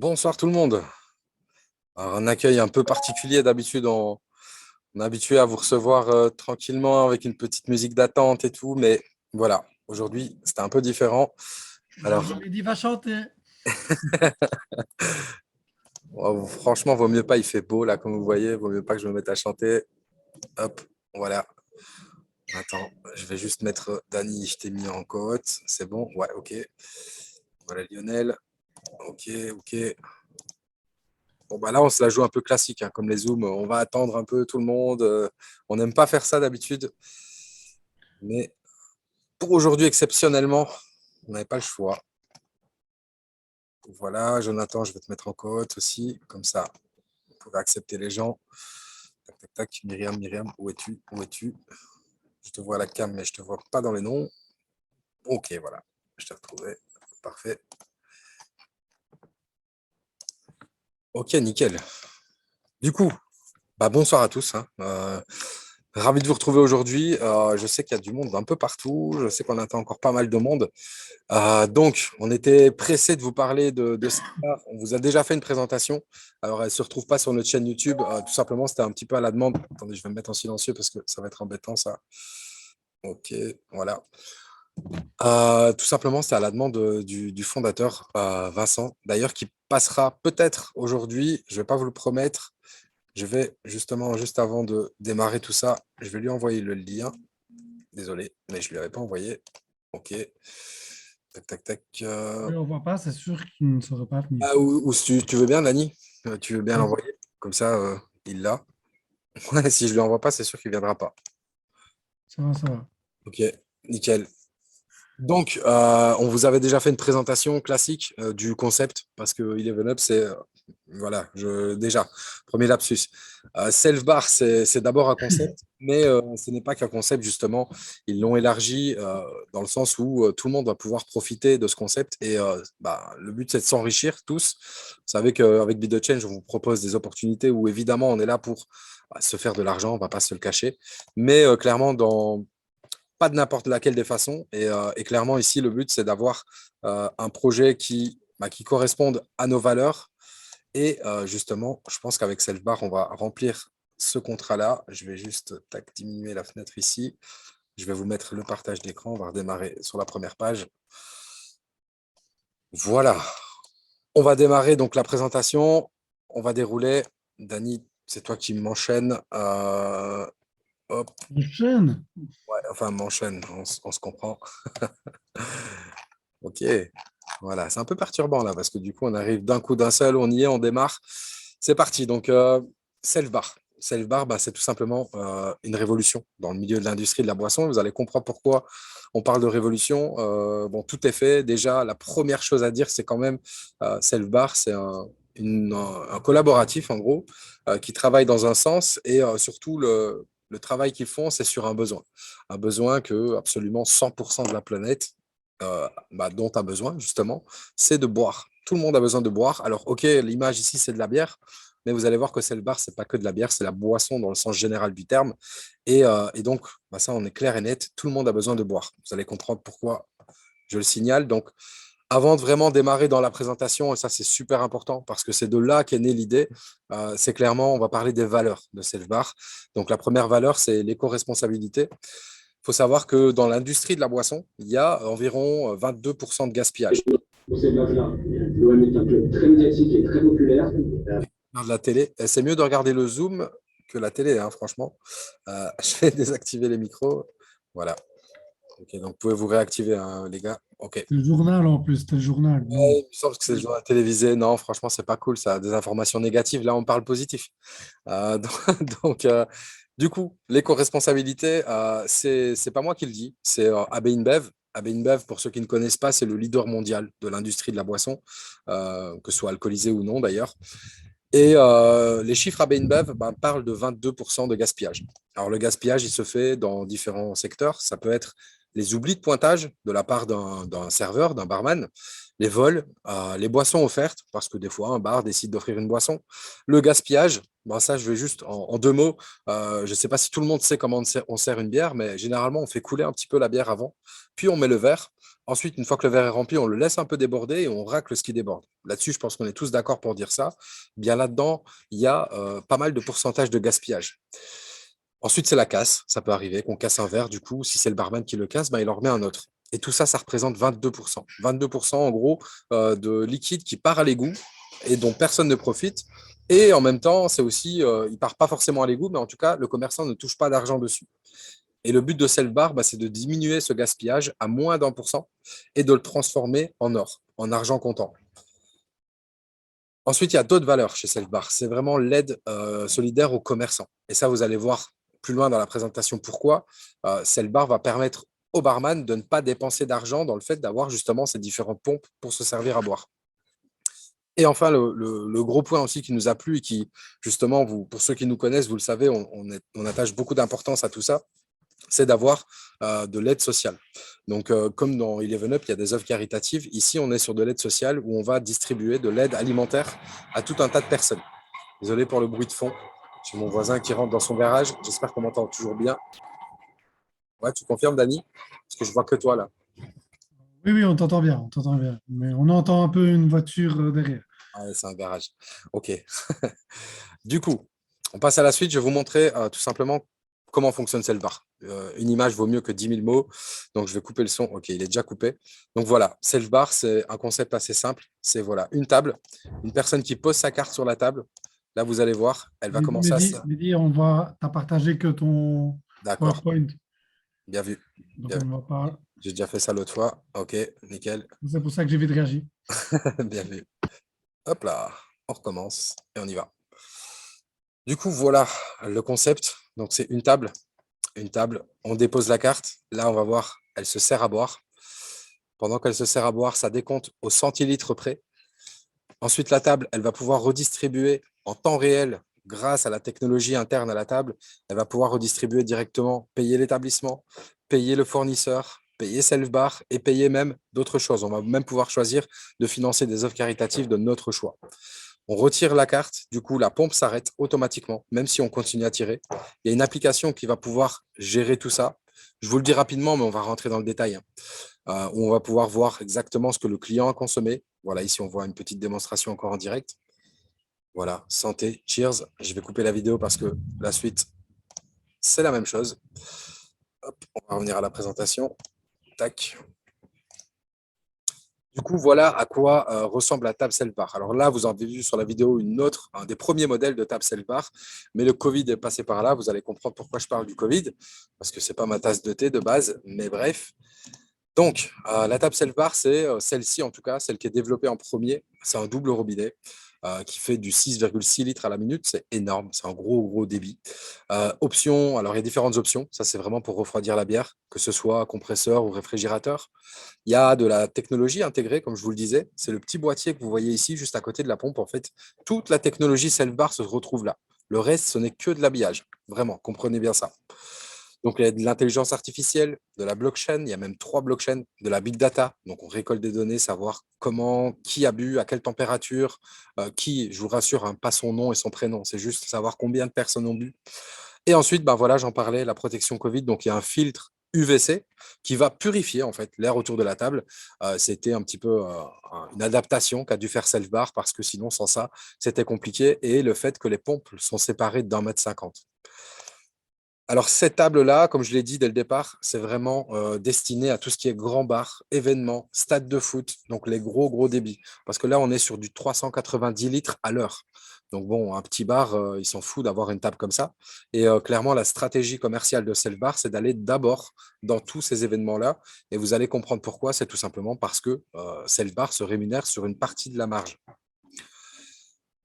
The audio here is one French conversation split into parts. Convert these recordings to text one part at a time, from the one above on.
Bonsoir tout le monde. Alors, un accueil un peu particulier d'habitude. On est habitué à vous recevoir tranquillement avec une petite musique d'attente et tout, mais voilà, aujourd'hui c'était un peu différent. Alors, Aujourd'hui, Mehdi va chanter. franchement, vaut mieux pas, il fait beau là, comme vous voyez, vaut mieux pas que je me mette à chanter. Hop, voilà. Attends, je vais juste mettre Dani, je t'ai mis en cote, c'est bon, ouais, ok. Voilà Lionel, ok, ok. Bon, bah là, on se la joue un peu classique, hein, comme les Zooms. On va attendre un peu tout le monde. On n'aime pas faire ça d'habitude. Mais pour aujourd'hui, exceptionnellement, on n'avait pas le choix. Voilà, Jonathan, je vais te mettre en cote aussi. Comme ça, vous pouvez accepter les gens. Tac, tac, tac. Myriam, Myriam, où es-tu? Où es-tu? Je te vois à la cam, mais je ne te vois pas dans les noms. Ok, voilà. Je t'ai retrouvé. Parfait. Ok, nickel. Du coup, bah, bonsoir à tous, hein. Ravi de vous retrouver aujourd'hui. Je sais qu'il y a du monde un peu partout. Je sais qu'on attend encore pas mal de monde. Donc, on était pressé de vous parler de ça. On vous a déjà fait une présentation. Alors, elle ne se retrouve pas sur notre chaîne YouTube. Tout simplement, c'était un petit peu à la demande. Attendez, je vais me mettre en silencieux parce que ça va être embêtant, ça. Ok, voilà. Tout simplement, c'était à la demande du fondateur, Vincent, d'ailleurs, qui passera peut-être aujourd'hui. Je ne vais pas vous le promettre. Je vais justement, juste avant de démarrer tout ça, je vais lui envoyer le lien. Désolé, mais je ne lui avais pas envoyé. Ok. Tac, tac, tac. Oui, on ne voit pas, c'est sûr qu'il ne saurait pas venir. Ou si tu veux bien, Lani, tu veux bien Oui, l'envoyer. Comme ça, il l'a. Ouais, si je ne lui envoie pas, c'est sûr qu'il ne viendra pas. ça va, ça va. Ok, nickel. Donc, on vous avait déjà fait une présentation classique du concept, parce que Eleven Up, c'est, voilà, déjà, premier lapsus. Self-Bar, c'est d'abord un concept, mais ce n'est pas qu'un concept, justement. Ils l'ont élargi dans le sens où tout le monde va pouvoir profiter de ce concept. Et bah, le but, c'est de s'enrichir tous. Vous savez qu'avec Be The Change, on vous propose des opportunités où, évidemment, on est là pour se faire de l'argent, on ne va pas se le cacher. Mais clairement, pas de n'importe laquelle des façons. Et clairement, ici, le but, c'est d'avoir un projet qui corresponde à nos valeurs. Et justement, je pense qu'avec Selfbar, on va remplir ce contrat-là. Je vais juste diminuer la fenêtre ici. Je vais vous mettre le partage d'écran. On va redémarrer sur la première page. Voilà. On va démarrer donc la présentation. On va dérouler. Dani, c'est toi qui m'enchaîne. Hop. Prochaine. Ouais, enfin, m'enchaîne. On se comprend. Ok, voilà, c'est un peu perturbant là parce que du coup, on arrive d'un coup d'un seul, on y est, on démarre. C'est parti. Donc, Self-Bar. Self-Bar, bah, c'est tout simplement une révolution dans le milieu de l'industrie de la boisson. Vous allez comprendre pourquoi on parle de révolution. Bon, tout est fait. Déjà, la première chose à dire, c'est quand même Self-Bar, c'est un collaboratif en gros qui travaille dans un sens et surtout le travail qu'ils font, c'est sur un besoin. Un besoin que absolument 100% de la planète dont tu as besoin, justement, c'est de boire. Tout le monde a besoin de boire. Alors, OK, l'image ici, c'est de la bière, mais vous allez voir que c'est le bar, c'est pas que de la bière, c'est la boisson dans le sens général du terme. Et donc, bah, ça, on est clair et net, tout le monde a besoin de boire. Vous allez comprendre pourquoi je le signale. Donc, avant de vraiment démarrer dans la présentation, et ça c'est super important parce que c'est de là qu'est née l'idée, c'est clairement, on va parler des valeurs de Self-Bar. Donc la première valeur, c'est l'éco-responsabilité. Il faut savoir que dans l'industrie de la boisson, il y a environ 22% de gaspillage. Pour cette base-là, l'OM est un club très médiatique et très populaire. De la télé, et c'est mieux de regarder le Zoom que la télé, hein, franchement. Je vais désactiver les micros. Voilà. Ok, donc vous pouvez vous réactiver, hein, les gars. Ok. C'est le journal en plus, c'était le journal. Non. Il me semble que c'est le journal télévisé. Non, franchement, c'est pas cool. Ça a des informations négatives. Là, on parle positif. Donc, du coup, l'éco-responsabilité, c'est pas moi qui le dis, c'est AB InBev. AB InBev, pour ceux qui ne connaissent pas, c'est le leader mondial de l'industrie de la boisson, que ce soit alcoolisé ou non d'ailleurs. Et les chiffres AB InBev parlent de 22% de gaspillage. Alors, le gaspillage, il se fait dans différents secteurs. Ça peut être les oublis de pointage de la part d'un serveur, d'un barman, les vols, les boissons offertes, parce que des fois, un bar décide d'offrir une boisson. Le gaspillage, ça, je vais juste en deux mots. Je ne sais pas si tout le monde sait comment on sert une bière, mais généralement, on fait couler un petit peu la bière avant, puis on met le verre. Ensuite, une fois que le verre est rempli, on le laisse un peu déborder et on racle ce qui déborde. Là-dessus, je pense qu'on est tous d'accord pour dire ça. Bien là-dedans, il y a pas mal de pourcentage de gaspillage. Ensuite, c'est la casse. Ça peut arriver qu'on casse un verre. Du coup, si c'est le barman qui le casse, ben, il en remet un autre. Et tout ça, ça représente 22%. 22% en gros de liquide qui part à l'égout et dont personne ne profite. Et en même temps, c'est aussi, il ne part pas forcément à l'égout, mais en tout cas, le commerçant ne touche pas d'argent dessus. Et le but de Self-Bar, bah, c'est de diminuer ce gaspillage à moins d'1% et de le transformer en or, en argent comptant. Ensuite, il y a d'autres valeurs chez Self-Bar. C'est vraiment l'aide solidaire aux commerçants. Et ça, vous allez voir plus loin dans la présentation pourquoi. Self-Bar va permettre au barman de ne pas dépenser d'argent dans le fait d'avoir justement ces différentes pompes pour se servir à boire. Et enfin, le gros point aussi qui nous a plu et qui, justement, vous, pour ceux qui nous connaissent, vous le savez, on attache beaucoup d'importance à tout ça, c'est d'avoir de l'aide sociale. Donc, comme dans Eleven Up, il y a des œuvres caritatives. Ici, on est sur de l'aide sociale où on va distribuer de l'aide alimentaire à tout un tas de personnes. Désolé pour le bruit de fond. J'ai mon voisin qui rentre dans son garage. J'espère qu'on m'entend toujours bien. Ouais, tu confirmes, Dani? Parce que je vois que toi là. Oui, oui, on t'entend bien, on t'entend bien. Mais on entend un peu une voiture derrière. Ah, ouais, c'est un garage. OK. Du coup, on passe à la suite. Je vais vous montrer tout simplement comment fonctionne Selvar. Une image vaut mieux que 10 000 mots. Donc, je vais couper le son. OK, il est déjà coupé. Donc, voilà, Selvar, c'est un concept assez simple. C'est voilà, une table, une personne qui pose sa carte sur la table. Là, vous allez voir, elle va commencer à se... Mehdi, on voit, t'as partagé que ton D'accord, PowerPoint. bien vu. Donc, Bien on vu. ne va pas. J'ai déjà fait ça l'autre fois. OK, nickel. C'est pour ça que j'ai vite réagi. Bien vu. Hop là, on recommence et on y va. Du coup, voilà le concept. Donc, c'est une table. Une table, on dépose la carte. Là, on va voir, elle se sert à boire. Pendant qu'elle se sert à boire, ça décompte au centilitre près. Ensuite, la table, elle va pouvoir redistribuer en temps réel grâce à la technologie interne à la table. Elle va pouvoir redistribuer directement, payer l'établissement, payer le fournisseur, payer Self-Bar et payer même d'autres choses. On va même pouvoir choisir de financer des œuvres caritatives de notre choix. On retire la carte, du coup, la pompe s'arrête automatiquement, même si on continue à tirer. Il y a une application qui va pouvoir gérer tout ça. Je vous le dis rapidement, mais on va rentrer dans le détail. Où on va pouvoir voir exactement ce que le client a consommé. Voilà, ici, on voit une petite démonstration encore en direct. Voilà, santé, cheers. Je vais couper la vidéo parce que la suite, c'est la même chose. Hop, on va revenir à la présentation. Tac. Du coup, voilà à quoi ressemble la table Self-Bar. Alors là, vous en avez vu sur la vidéo une autre, un des premiers modèles de table Self-Bar, mais le Covid est passé par là. Vous allez comprendre pourquoi je parle du Covid, parce que ce n'est pas ma tasse de thé de base, mais bref. Donc, la table Self-Bar, c'est celle-ci en tout cas, celle qui est développée en premier. C'est un double robinet qui fait du 6,6 litres à la minute. C'est énorme, c'est un gros, gros débit. Option, alors il y a différentes options. Ça, c'est vraiment pour refroidir la bière, que ce soit compresseur ou réfrigérateur. Il y a de la technologie intégrée, comme je vous le disais. C'est le petit boîtier que vous voyez ici, juste à côté de la pompe. En fait, toute la technologie Self-Bar se retrouve là. Le reste, ce n'est que de l'habillage. Vraiment, comprenez bien ça. Donc, il y a de l'intelligence artificielle, de la blockchain, il y a même 3 blockchains, de la big data. Donc, on récolte des données, savoir comment, qui a bu, à quelle température, qui, je vous rassure, hein, pas son nom et son prénom, c'est juste savoir combien de personnes ont bu. Et ensuite, ben voilà, j'en parlais, la protection Covid. Donc, il y a un filtre UVC qui va purifier en fait l'air autour de la table. C'était un petit peu une adaptation qu'a dû faire Self-Bar parce que sinon, sans ça, c'était compliqué. Et le fait que les pompes sont séparées d'1,50 m. Alors, cette table-là, comme je l'ai dit dès le départ, c'est vraiment destiné à tout ce qui est grand bar, événements, stade de foot, donc les gros, gros débits. Parce que là, on est sur du 390 litres à l'heure. Donc, bon, un petit bar, il s'en fout d'avoir une table comme ça. Et clairement, la stratégie commerciale de Self-Bar, c'est d'aller d'abord dans tous ces événements-là. Et vous allez comprendre pourquoi. C'est tout simplement parce que Self-Bar se rémunère sur une partie de la marge.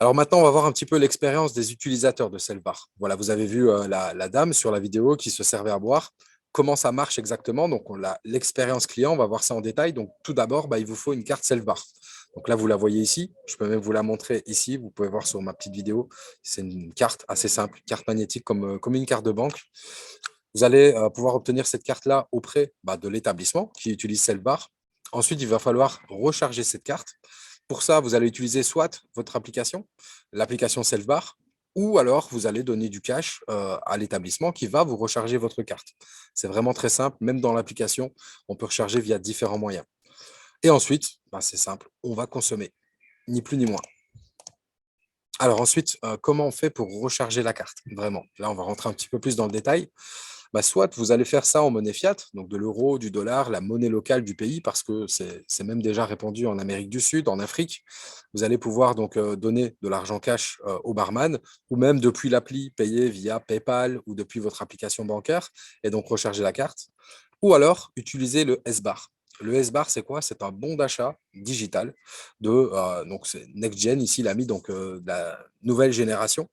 Alors maintenant, on va voir un petit peu l'expérience des utilisateurs de Self-Bar. Voilà, vous avez vu la dame sur la vidéo qui se servait à boire. Comment ça marche exactement? Donc, l'expérience client, on va voir ça en détail. Donc, tout d'abord, il vous faut une carte Self-Bar. Donc là, vous la voyez ici. Je peux même vous la montrer ici. Vous pouvez voir sur ma petite vidéo. C'est une carte assez simple, carte magnétique comme une carte de banque. Vous allez pouvoir obtenir cette carte-là auprès de l'établissement qui utilise Self-Bar. Ensuite, il va falloir recharger cette carte. Pour ça, vous allez utiliser soit votre application, l'application Self-Bar, ou alors vous allez donner du cash à l'établissement qui va vous recharger votre carte. C'est vraiment très simple, même dans l'application, on peut recharger via différents moyens. Et ensuite, bah, c'est simple, on va consommer, ni plus ni moins. Alors ensuite, comment on fait pour recharger la carte? Vraiment, là, on va rentrer un petit peu plus dans le détail. Bah, soit vous allez faire ça en monnaie fiat, donc de l'euro, du dollar, la monnaie locale du pays, parce que c'est même déjà répandu en Amérique du Sud, en Afrique. Vous allez pouvoir donc donner de l'argent cash au barman, ou même depuis l'appli payer via PayPal ou depuis votre application bancaire, et donc recharger la carte. Ou alors utiliser le S-Bar. Le S-Bar, c'est quoi? C'est un bon d'achat digital donc c'est Next Gen, ici, il a mis donc de la nouvelle génération.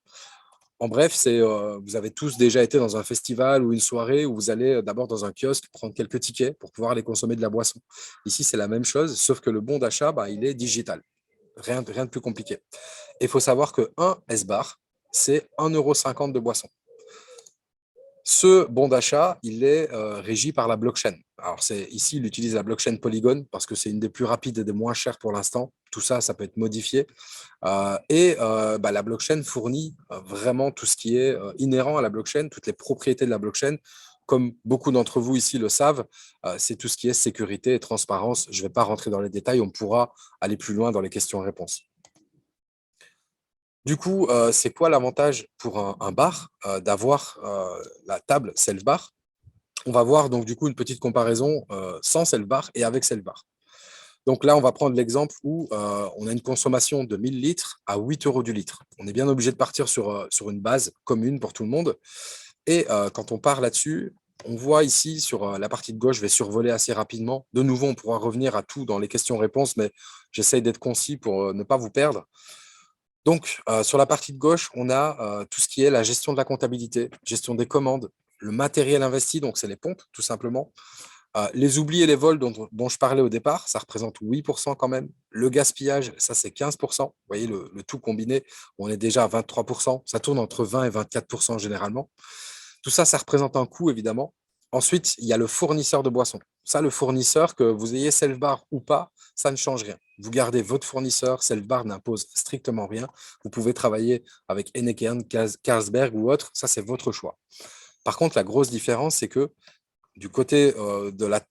En bref, vous avez tous déjà été dans un festival ou une soirée où vous allez d'abord dans un kiosque prendre quelques tickets pour pouvoir aller consommer de la boisson. Ici, c'est la même chose, sauf que le bon d'achat, bah, il est digital. Rien de plus compliqué. Et il faut savoir qu'un S-Bar, c'est 1,50 € de boisson. Ce bon d'achat, il est régi par la blockchain. Alors, ici, il utilise la blockchain Polygon parce que c'est une des plus rapides et des moins chères pour l'instant. Tout ça, ça peut être modifié. Bah, la blockchain fournit vraiment tout ce qui est inhérent à la blockchain, toutes les propriétés de la blockchain. Comme beaucoup d'entre vous ici le savent, c'est tout ce qui est sécurité et transparence. Je ne vais pas rentrer dans les détails, on pourra aller plus loin dans les questions-réponses. Du coup, c'est quoi l'avantage pour un bar d'avoir la table self-bar? On va voir donc du coup une petite comparaison sans self-bar et avec self-bar. Donc là, on va prendre l'exemple où on a une consommation de 1000 litres à 8 € du litre. On est bien obligé de partir sur une base commune pour tout le monde. Et quand on part là-dessus, on voit ici sur la partie de gauche, je vais survoler assez rapidement. De nouveau, on pourra revenir à tout dans les questions-réponses, mais j'essaye d'être concis pour ne pas vous perdre. Donc, sur la partie de gauche, on a tout ce qui est la gestion de la comptabilité, gestion des commandes, le matériel investi, donc c'est les pompes, tout simplement. Les oublis et les vols dont je parlais au départ, ça représente 8% quand même. Le gaspillage, ça c'est 15%. Vous voyez, le tout combiné, on est déjà à 23%. Ça tourne entre 20 et 24% généralement. Tout ça, ça représente un coût, évidemment. Ensuite, il y a le fournisseur de boissons. Ça, le fournisseur, que vous ayez self-bar ou pas, ça ne change rien. Vous gardez votre fournisseur, self-bar n'impose strictement rien. Vous pouvez travailler avec Heineken, Carlsberg ou autre, ça c'est votre choix. Par contre, la grosse différence, c'est que du côté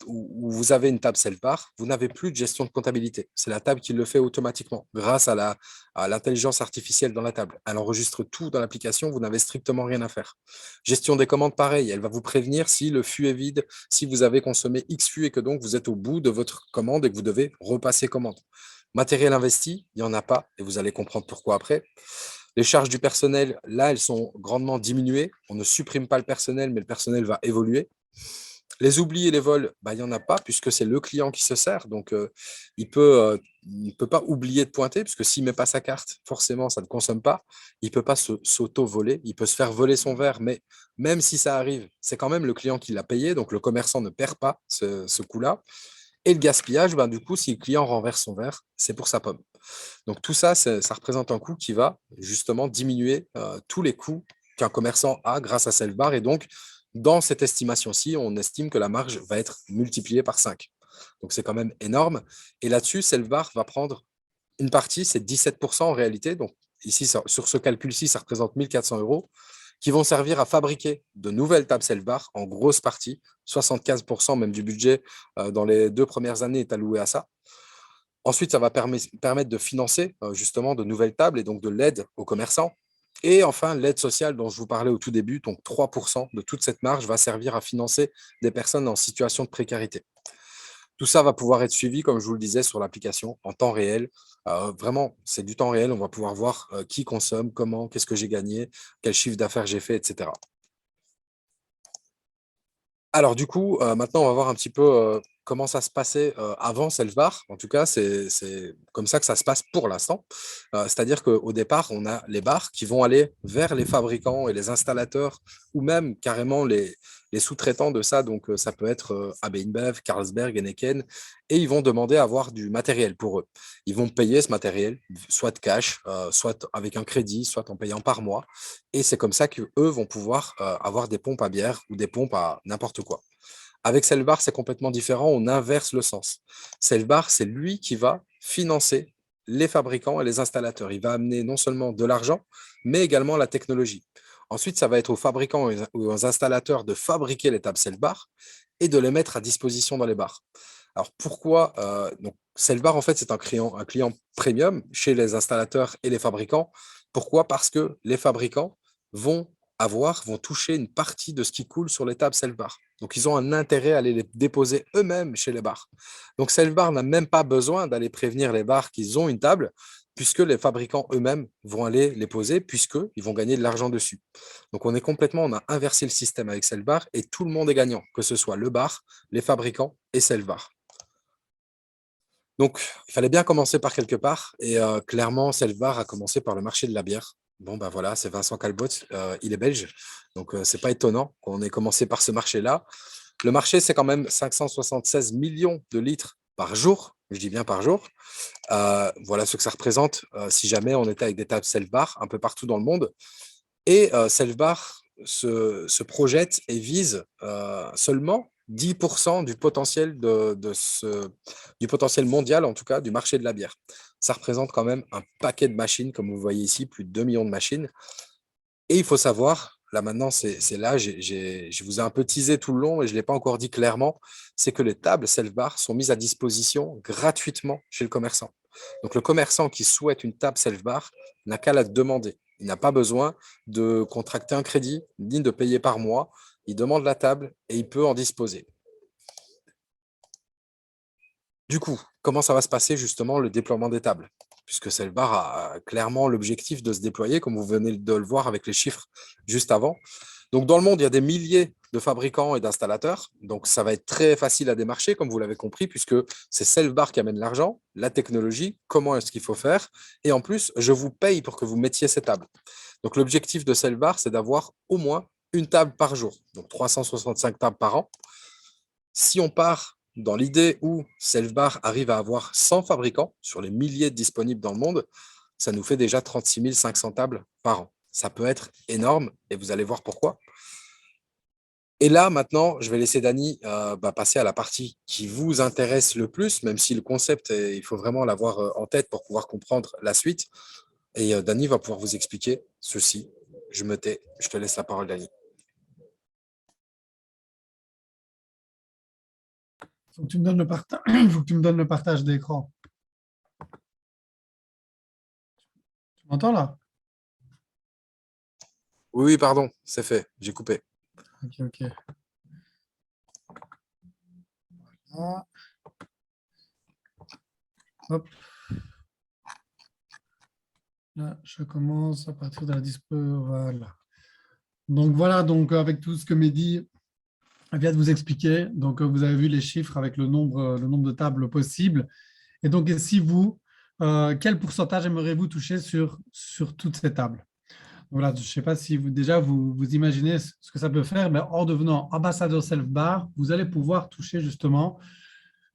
où vous avez une table self-bar, vous n'avez plus de gestion de comptabilité. C'est la table qui le fait automatiquement grâce à l'intelligence artificielle dans la table. Elle enregistre tout dans l'application, vous n'avez strictement rien à faire. Gestion des commandes, pareil, elle va vous prévenir si le fût est vide, si vous avez consommé X fût et que donc vous êtes au bout de votre commande et que vous devez repasser commande. Matériel investi, il n'y en a pas et vous allez comprendre pourquoi après. Les charges du personnel, là, elles sont grandement diminuées. On ne supprime pas le personnel, mais le personnel va évoluer. Les oublis et les vols, bah, il n'y en a pas puisque c'est le client qui se sert. Donc, il ne peut pas oublier de pointer puisque s'il ne met pas sa carte, forcément, ça ne consomme pas. Il ne peut pas s'auto-voler. Il peut se faire voler son verre, mais même si ça arrive, c'est quand même le client qui l'a payé. Donc, le commerçant ne perd pas ce coût-là. Et le gaspillage, ben, du coup, si le client renverse son verre, c'est pour sa pomme. Donc, tout ça, ça représente un coût qui va justement diminuer tous les coûts qu'un commerçant a grâce à Selfbar. Et donc, dans cette estimation-ci, on estime que la marge va être multipliée par 5. Donc, c'est quand même énorme. Et là-dessus, Selfbar va prendre une partie, c'est 17% en réalité. Donc, ici, sur ce calcul-ci, ça représente 1400 € qui vont servir à fabriquer de nouvelles tables Selfbar en grosse partie. 75% même du budget dans les 2 premières années est alloué à ça. Ensuite, ça va permettre de financer justement de nouvelles tables et donc de l'aide aux commerçants. Et enfin, l'aide sociale dont je vous parlais au tout début, donc 3% de toute cette marge va servir à financer des personnes en situation de précarité. Tout ça va pouvoir être suivi, comme je vous le disais, sur l'application en temps réel. Vraiment, c'est du temps réel. On va pouvoir voir qui consomme, comment, qu'est-ce que j'ai gagné, quel chiffre d'affaires j'ai fait, etc. Alors du coup, maintenant, on va voir un petit peu comment ça se passait avant Selfbar. En tout cas, c'est comme ça que ça se passe pour l'instant. C'est-à-dire qu'au départ, on a les bars qui vont aller vers les fabricants et les installateurs ou même carrément les sous-traitants de ça. Donc, ça peut être AB InBev, Carlsberg, Heineken, et ils vont demander à avoir du matériel pour eux. Ils vont payer ce matériel, soit de cash, soit avec un crédit, soit en payant par mois. Et c'est comme ça qu'eux vont pouvoir avoir des pompes à bière ou des pompes à n'importe quoi. Avec Selfbar, c'est complètement différent. On inverse le sens. Selfbar, c'est lui qui va financer les fabricants et les installateurs. Il va amener non seulement de l'argent, mais également la technologie. Ensuite, ça va être aux fabricants et aux installateurs de fabriquer les tables self-bar et de les mettre à disposition dans les bars. Alors pourquoi donc Self-Bar, en fait, c'est un client premium chez les installateurs et les fabricants. Pourquoi? Parce que les fabricants vont toucher une partie de ce qui coule sur les tables Self-Bar. Donc, ils ont un intérêt à aller les déposer eux-mêmes chez les bars. Donc, Self-Bar n'a même pas besoin d'aller prévenir les bars qu'ils ont une table, puisque les fabricants eux-mêmes vont aller les poser, puisqu'ils vont gagner de l'argent dessus. Donc, on a inversé le système avec Self-Bar et tout le monde est gagnant, que ce soit le bar, les fabricants et Self-Bar. Donc, il fallait bien commencer par quelque part. Et clairement, Self-Bar a commencé par le marché de la bière. Bon, ben voilà, c'est Vincent Calbot, il est belge. Donc, ce n'est pas étonnant qu'on ait commencé par ce marché-là. Le marché, c'est quand même 576 millions de litres par jour. Je dis bien par jour. Voilà ce que ça représente si jamais on était avec des tables Self-Bar un peu partout dans le monde. Et Self-Bar se projette et vise seulement 10% du potentiel, du potentiel mondial, en tout cas, du marché de la bière. Ça représente quand même un paquet de machines, comme vous voyez ici, plus de 2 millions de machines. Et il faut savoir, là maintenant, c'est là, je vous ai un peu teasé tout le long, et je ne l'ai pas encore dit clairement, c'est que les tables Self-Bar sont mises à disposition gratuitement chez le commerçant. Donc le commerçant qui souhaite une table Self-Bar n'a qu'à la demander. Il n'a pas besoin de contracter un crédit, ni de payer par mois. Il demande la table et il peut en disposer. Du coup, comment ça va se passer justement le déploiement des tables? Puisque Self-Bar a clairement l'objectif de se déployer, comme vous venez de le voir avec les chiffres juste avant. Donc, dans le monde, il y a des milliers de fabricants et d'installateurs. Donc, ça va être très facile à démarcher, comme vous l'avez compris, puisque c'est Self-Bar qui amène l'argent, la technologie, comment est-ce qu'il faut faire. Et en plus, je vous paye pour que vous mettiez ces tables. Donc, l'objectif de Self-Bar, c'est d'avoir au moins une table par jour. Donc, 365 tables par an. Si on part dans l'idée où Self-Bar arrive à avoir 100 fabricants sur les milliers disponibles dans le monde, ça nous fait déjà 36 500 tables par an. Ça peut être énorme et vous allez voir pourquoi. Et là, maintenant, je vais laisser Dany passer à la partie qui vous intéresse le plus, même si le concept, il faut vraiment l'avoir en tête pour pouvoir comprendre la suite. Et Dany va pouvoir vous expliquer ceci. Je me tais, je te laisse la parole, Dany. Faut que tu me donnes le partage. Il faut que tu me donnes le partage d'écran. Tu m'entends là? Oui, pardon, c'est fait, j'ai coupé. Ok. Voilà. Hop. Là, je commence à partir de la dispo. Voilà. Donc voilà, donc avec tout ce que Mehdi vient de vous expliquer, donc vous avez vu les chiffres avec le nombre de tables possibles. Et donc ici, vous, quel pourcentage aimeriez-vous toucher sur toutes ces tables? Voilà, je ne sais pas si vous imaginez ce que ça peut faire, mais en devenant ambassadeur Self-Bar, vous allez pouvoir toucher justement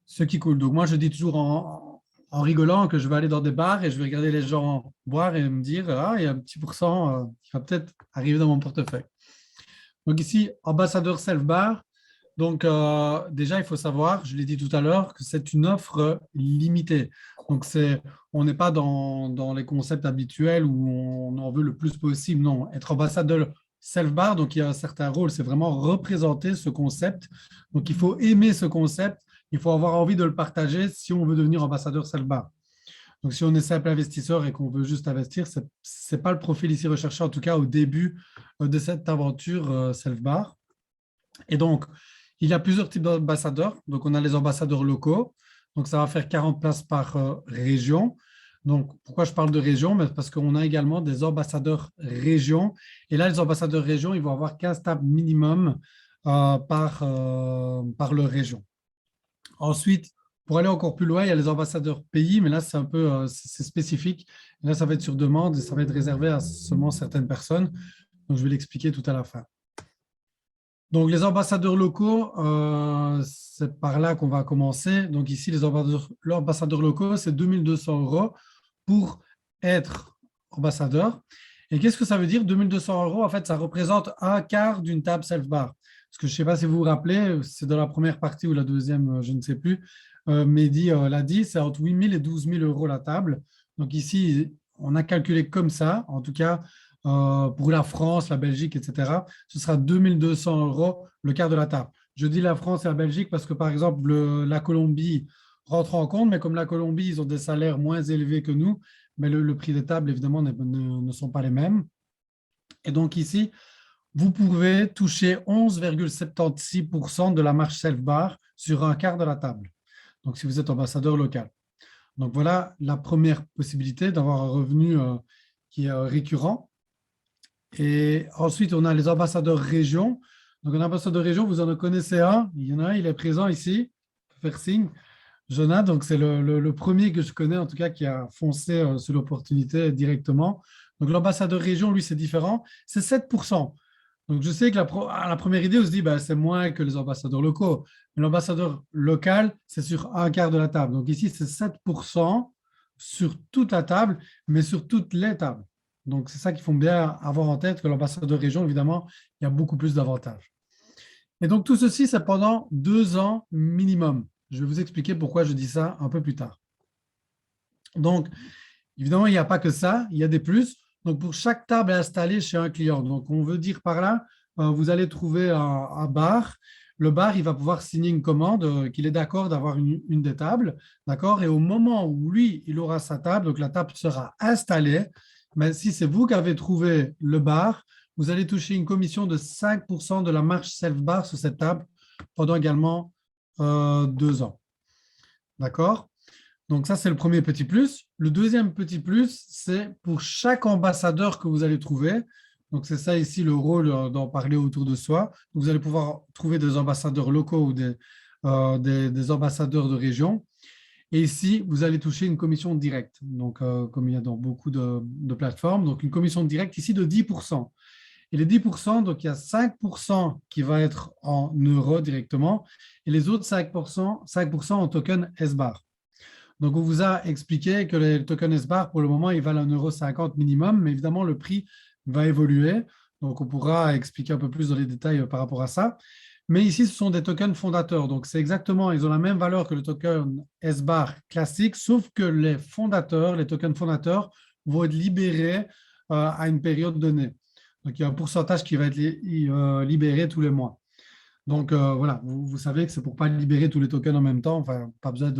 ce qui coule. Donc moi, je dis toujours en rigolant que je vais aller dans des bars et je vais regarder les gens boire et me dire, ah, il y a un petit pourcent qui va peut-être arriver dans mon portefeuille. Donc ici, ambassadeur Self-Bar. Donc déjà, il faut savoir, je l'ai dit tout à l'heure, que c'est une offre limitée. Donc on n'est pas dans les concepts habituels où on en veut le plus possible. Non, être ambassadeur Self-Bar, donc il y a un certain rôle, c'est vraiment représenter ce concept. Donc il faut aimer ce concept, il faut avoir envie de le partager si on veut devenir ambassadeur Self-Bar. Donc si on est simple investisseur et qu'on veut juste investir, ce n'est pas le profil ici recherché, en tout cas au début de cette aventure Self-Bar. Et donc, il y a plusieurs types d'ambassadeurs. Donc, on a les ambassadeurs locaux. Donc, ça va faire 40 places par région. Donc, pourquoi je parle de région? Parce qu'on a également des ambassadeurs région. Et là, les ambassadeurs région, ils vont avoir 15 tables minimum par leur région. Ensuite, pour aller encore plus loin, il y a les ambassadeurs pays, mais là, c'est un peu c'est spécifique. Et là, ça va être sur demande et ça va être réservé à seulement certaines personnes. Donc, je vais l'expliquer tout à la fin. Donc, les ambassadeurs locaux, c'est par là qu'on va commencer. Donc, ici, les ambassadeurs locaux, c'est 2 200 € pour être ambassadeur. Et qu'est-ce que ça veut dire 2 200 €? En fait, ça représente un quart d'une table self-bar. Parce que je ne sais pas si vous vous rappelez, c'est dans la première partie ou la deuxième, je ne sais plus. Mehdi l'a dit, c'est entre 8 000 et 12 000 € la table. Donc ici, on a calculé comme ça, en tout cas pour la France, la Belgique, etc. Ce sera 2200 € le quart de la table. Je dis la France et la Belgique parce que, par exemple, la Colombie rentre en compte, mais comme la Colombie, ils ont des salaires moins élevés que nous, mais le prix des tables, évidemment, ne sont pas les mêmes. Et donc ici, vous pouvez toucher 11,76% de la marge self-bar sur un quart de la table. Donc, si vous êtes ambassadeur local. Donc, voilà la première possibilité d'avoir un revenu qui est récurrent. Et ensuite, on a les ambassadeurs région. Donc, un ambassadeur région, vous en connaissez un. Il y en a un, il est présent ici. Faire signe. Jonah, donc c'est le premier que je connais, en tout cas, qui a foncé sur l'opportunité directement. Donc, l'ambassadeur région, lui, c'est différent. C'est 7%. Donc, je sais que à la première idée, on se dit, bah, c'est moins que les ambassadeurs locaux. Mais l'ambassadeur local, c'est sur un quart de la table. Donc, ici, c'est 7% sur toute la table, mais sur toutes les tables. Donc, c'est ça qu'il faut bien avoir en tête, que l'ambassadeur région, évidemment, il y a beaucoup plus d'avantages. Et donc, tout ceci, c'est pendant 2 ans minimum. Je vais vous expliquer pourquoi je dis ça un peu plus tard. Donc, évidemment, il n'y a pas que ça, il y a des plus. Donc, pour chaque table installée chez un client, donc on veut dire par là, vous allez trouver un bar. Le bar, il va pouvoir signer une commande qu'il est d'accord d'avoir une des tables, d'accord? Et au moment où lui, il aura sa table, donc la table sera installée, mais si c'est vous qui avez trouvé le bar, vous allez toucher une commission de 5% de la marge self-bar sur cette table pendant également 2 ans. D'accord? Donc, ça, c'est le premier petit plus. Le deuxième petit plus, c'est pour chaque ambassadeur que vous allez trouver. Donc, c'est ça ici le rôle d'en parler autour de soi. Vous allez pouvoir trouver des ambassadeurs locaux ou des ambassadeurs de région. Et ici, vous allez toucher une commission directe. Donc, comme il y a dans beaucoup de plateformes, donc une commission directe ici de 10%. Et les 10%, donc il y a 5% qui va être en euros directement et les autres 5% en token S-bar. Donc, on vous a expliqué que les tokens S-bar, pour le moment, ils valent 1,50 € minimum, mais évidemment, le prix va évoluer. Donc, on pourra expliquer un peu plus dans les détails par rapport à ça. Mais ici, ce sont des tokens fondateurs. Donc, c'est exactement, ils ont la même valeur que le token S-bar classique, sauf que les fondateurs, les tokens fondateurs, vont être libérés à une période donnée. Donc, il y a un pourcentage qui va être libéré tous les mois. Donc, voilà, vous savez que c'est pour ne pas libérer tous les tokens en même temps. Enfin, pas besoin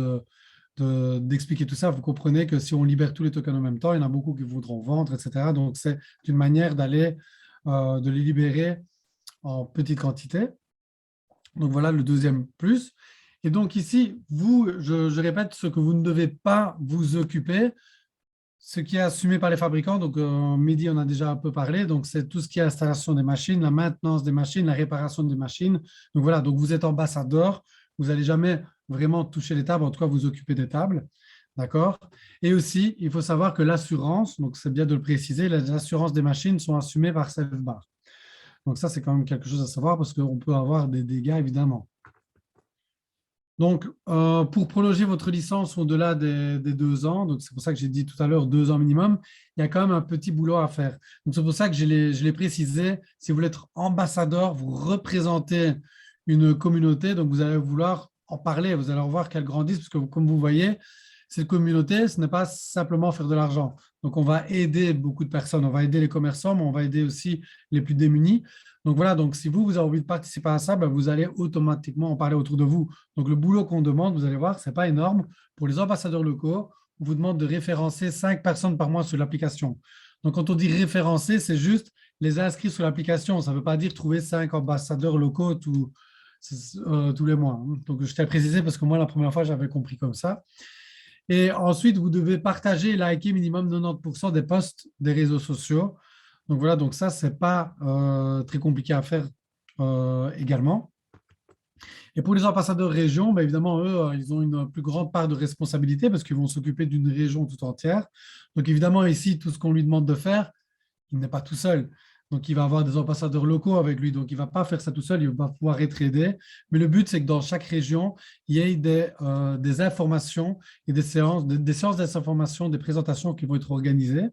d'expliquer tout ça. Vous comprenez que si on libère tous les tokens en même temps, il y en a beaucoup qui voudront vendre, etc. Donc, c'est une manière de les libérer en petite quantité. Donc, voilà le deuxième plus. Et donc, ici, je répète, ce que vous ne devez pas vous occuper, ce qui est assumé par les fabricants, donc Mehdi en a déjà un peu parlé, donc c'est tout ce qui est installation des machines, la maintenance des machines, la réparation des machines. Donc voilà, donc vous êtes ambassadeur, vous n'allez jamais vraiment toucher les tables, en tout cas vous occupez des tables, d'accord? Et aussi, il faut savoir que l'assurance, donc c'est bien de le préciser, les assurances des machines sont assumées par Selfbar. Donc ça, c'est quand même quelque chose à savoir parce qu'on peut avoir des dégâts, évidemment. Donc, pour prolonger votre licence au-delà des 2 ans, donc c'est pour ça que j'ai dit tout à l'heure 2 ans minimum, il y a quand même un petit boulot à faire. Donc, c'est pour ça que je l'ai précisé. Si vous voulez être ambassadeur, vous représentez une communauté, donc vous allez vouloir en parler, vous allez voir qu'elle grandisse, parce que comme vous voyez, cette communauté, ce n'est pas simplement faire de l'argent. Donc, on va aider beaucoup de personnes, on va aider les commerçants, mais on va aider aussi les plus démunis. Donc voilà, donc si vous avez envie de participer à ça, ben, vous allez automatiquement en parler autour de vous. Donc le boulot qu'on demande, vous allez voir, ce n'est pas énorme. Pour les ambassadeurs locaux, on vous demande de référencer 5 personnes par mois sur l'application. Donc quand on dit référencer, c'est juste les inscrire sur l'application. Ça ne veut pas dire trouver 5 ambassadeurs locaux tous les mois. Donc je t'ai précisé parce que moi, la première fois, j'avais compris comme ça. Et ensuite, vous devez partager et liker minimum 90% des posts des réseaux sociaux. Donc voilà, donc ça, ce n'est pas très compliqué à faire également. Et pour les ambassadeurs région, ben évidemment, eux, ils ont une plus grande part de responsabilité parce qu'ils vont s'occuper d'une région tout entière. Donc évidemment, ici, tout ce qu'on lui demande de faire, il n'est pas tout seul. Donc, il va avoir des ambassadeurs locaux avec lui. Donc, il ne va pas faire ça tout seul, il va pouvoir être aidé. Mais le but, c'est que dans chaque région, il y ait des informations et des séances d'information, des présentations qui vont être organisées.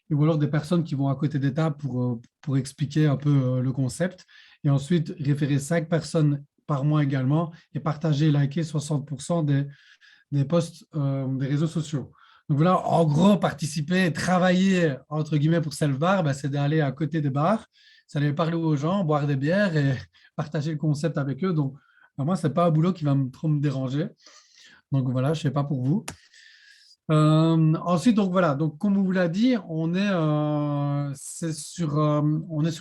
Ou alors des personnes qui vont à côté des tables pour expliquer un peu le concept. Et ensuite, référer 5 personnes par mois également et partager et liker 60% des posts des réseaux sociaux. Donc voilà, en gros, participer, travailler, entre guillemets, pour Self-Bar, ben, c'est d'aller à côté des bars, c'est d'aller parler aux gens, boire des bières et partager le concept avec eux. Donc, moi, ce n'est pas un boulot qui va trop me déranger. Donc voilà, je ne sais pas pour vous. Ensuite, donc voilà, donc comme on vous l'a dit, on est sur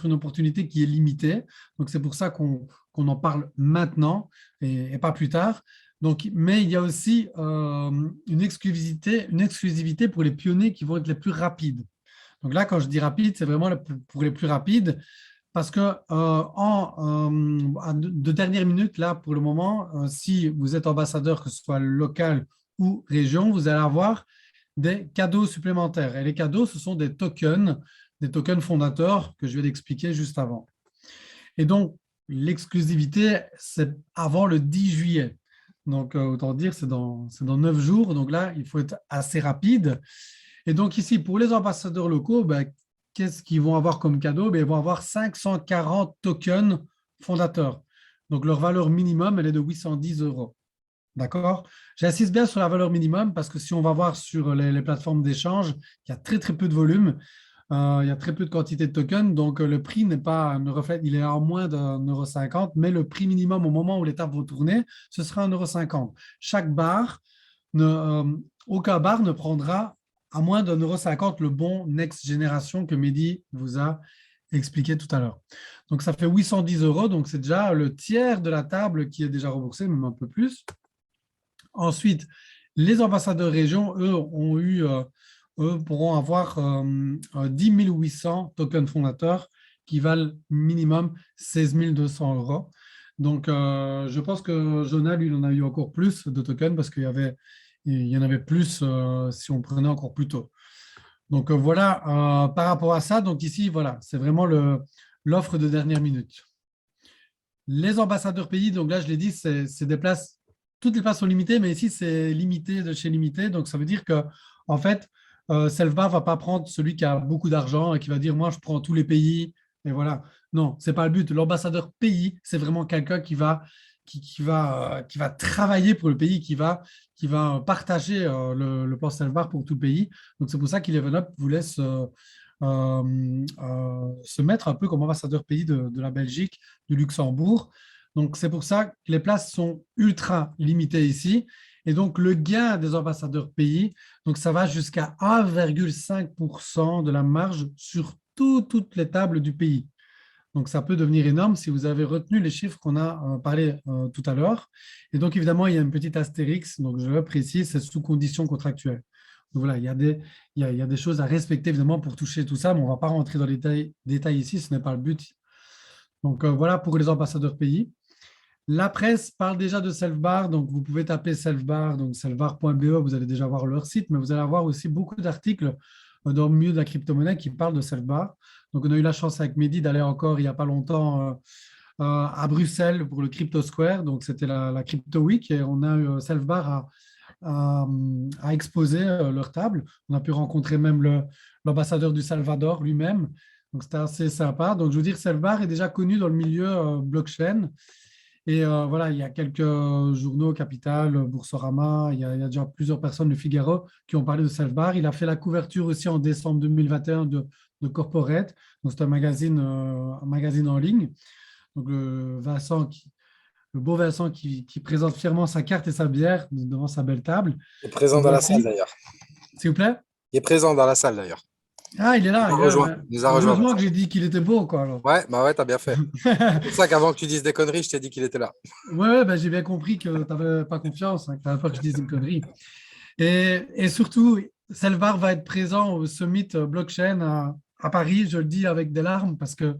une opportunité qui est limitée. Donc c'est pour ça qu'on en parle maintenant et pas plus tard. Donc, mais il y a aussi une exclusivité pour les pionniers qui vont être les plus rapides. Donc là, quand je dis rapide, c'est vraiment pour les plus rapides parce que de dernière minute, là, pour le moment, si vous êtes ambassadeur, que ce soit local ou région, vous allez avoir des cadeaux supplémentaires. Et les cadeaux, ce sont des tokens fondateurs que je vais expliquer juste avant. Et donc, l'exclusivité, c'est avant le 10 juillet. Donc, autant dire, c'est dans 9 jours. Donc là, il faut être assez rapide. Et donc ici, pour les ambassadeurs locaux, ben, qu'est-ce qu'ils vont avoir comme cadeau? Ben, ils vont avoir 540 tokens fondateurs. Donc, leur valeur minimum, elle est de 810 €. D'accord? J'insiste bien sur la valeur minimum parce que si on va voir sur les plateformes d'échange, il y a très, très peu de volume. Il y a très peu de quantité de tokens. Donc, le prix ne reflète, il est à moins d'1,50 €, mais le prix minimum au moment où les tables vont tourner, ce sera 1,50 €. Chaque bar, aucun bar ne prendra à moins d'1,50 € le bon Next Génération que Mehdi vous a expliqué tout à l'heure. Donc, ça fait 810 €. Donc, c'est déjà le tiers de la table qui est déjà remboursé, même un peu plus. Ensuite, les ambassadeurs région, eux pourront avoir 10 800 tokens fondateurs qui valent minimum 16 200 €. Donc, je pense que Jonah, lui, il en a eu encore plus de tokens parce il y en avait plus si on prenait encore plus tôt. Donc, voilà, par rapport à ça, donc ici, voilà, c'est vraiment l'offre de dernière minute. Les ambassadeurs pays, donc là, je l'ai dit, c'est des places. Toutes les places sont limitées, mais ici, c'est limité de chez limité. Donc, ça veut dire que, en fait, Selva ne va pas prendre celui qui a beaucoup d'argent et qui va dire, moi, je prends tous les pays. Et voilà. Non, ce n'est pas le but. L'ambassadeur pays, c'est vraiment quelqu'un qui va travailler pour le pays, qui va partager le plan Selva pour tout le pays. Donc, c'est pour ça qu'Eleven vous laisse se mettre un peu comme ambassadeur pays de la Belgique, du Luxembourg. Donc, c'est pour ça que les places sont ultra limitées ici. Et donc, le gain des ambassadeurs pays, donc ça va jusqu'à 1,5% de la marge sur toutes les tables du pays. Donc, ça peut devenir énorme si vous avez retenu les chiffres qu'on a parlé tout à l'heure. Et donc, évidemment, il y a une petite astérix, donc je le précise, c'est sous conditions contractuelles. Donc, voilà, il y a des choses à respecter, évidemment, pour toucher tout ça, mais on ne va pas rentrer dans les détails ici, ce n'est pas le but. Donc, voilà pour les ambassadeurs pays. La presse parle déjà de Self-Bar, donc vous pouvez taper Self-Bar, donc selfbar.be, vous allez déjà voir leur site, mais vous allez avoir aussi beaucoup d'articles dans le milieu de la crypto-monnaie qui parlent de Self-Bar. Donc, on a eu la chance avec Mehdi d'aller encore il n'y a pas longtemps à Bruxelles pour le Crypto Square, donc c'était la Crypto Week, et on a eu Self-Bar à exposer leur table. On a pu rencontrer même l'ambassadeur du Salvador lui-même, donc c'était assez sympa. Donc, je veux dire, Self-Bar est déjà connu dans le milieu blockchain. Et voilà, il y a quelques journaux, Capital, Boursorama, il y a déjà plusieurs personnes, le Figaro, qui ont parlé de Self-Bar. Il a fait la couverture aussi en décembre 2021 de Corporate. Donc, c'est un magazine en ligne. Donc, le beau Vincent qui présente fièrement sa carte et sa bière devant sa belle table. Il est présent Donc, dans la voici. salle d'ailleurs. S'il vous plaît. Il est présent dans la salle d'ailleurs. Ah, il est là. Il nous a rejoint. Ben, Il nous a rejoint. heureusement que j'ai dit qu'il était beau, quoi, alors. Ouais, bah ouais, t'as bien fait. C'est pour ça qu'avant que tu dises des conneries, je t'ai dit qu'il était là. Ouais, ben, j'ai bien compris que tu n'avais pas confiance, hein, que tu n'avais pas que je dise une connerie. Et surtout, Selvar va être présent au Summit Blockchain à Paris, je le dis avec des larmes, parce que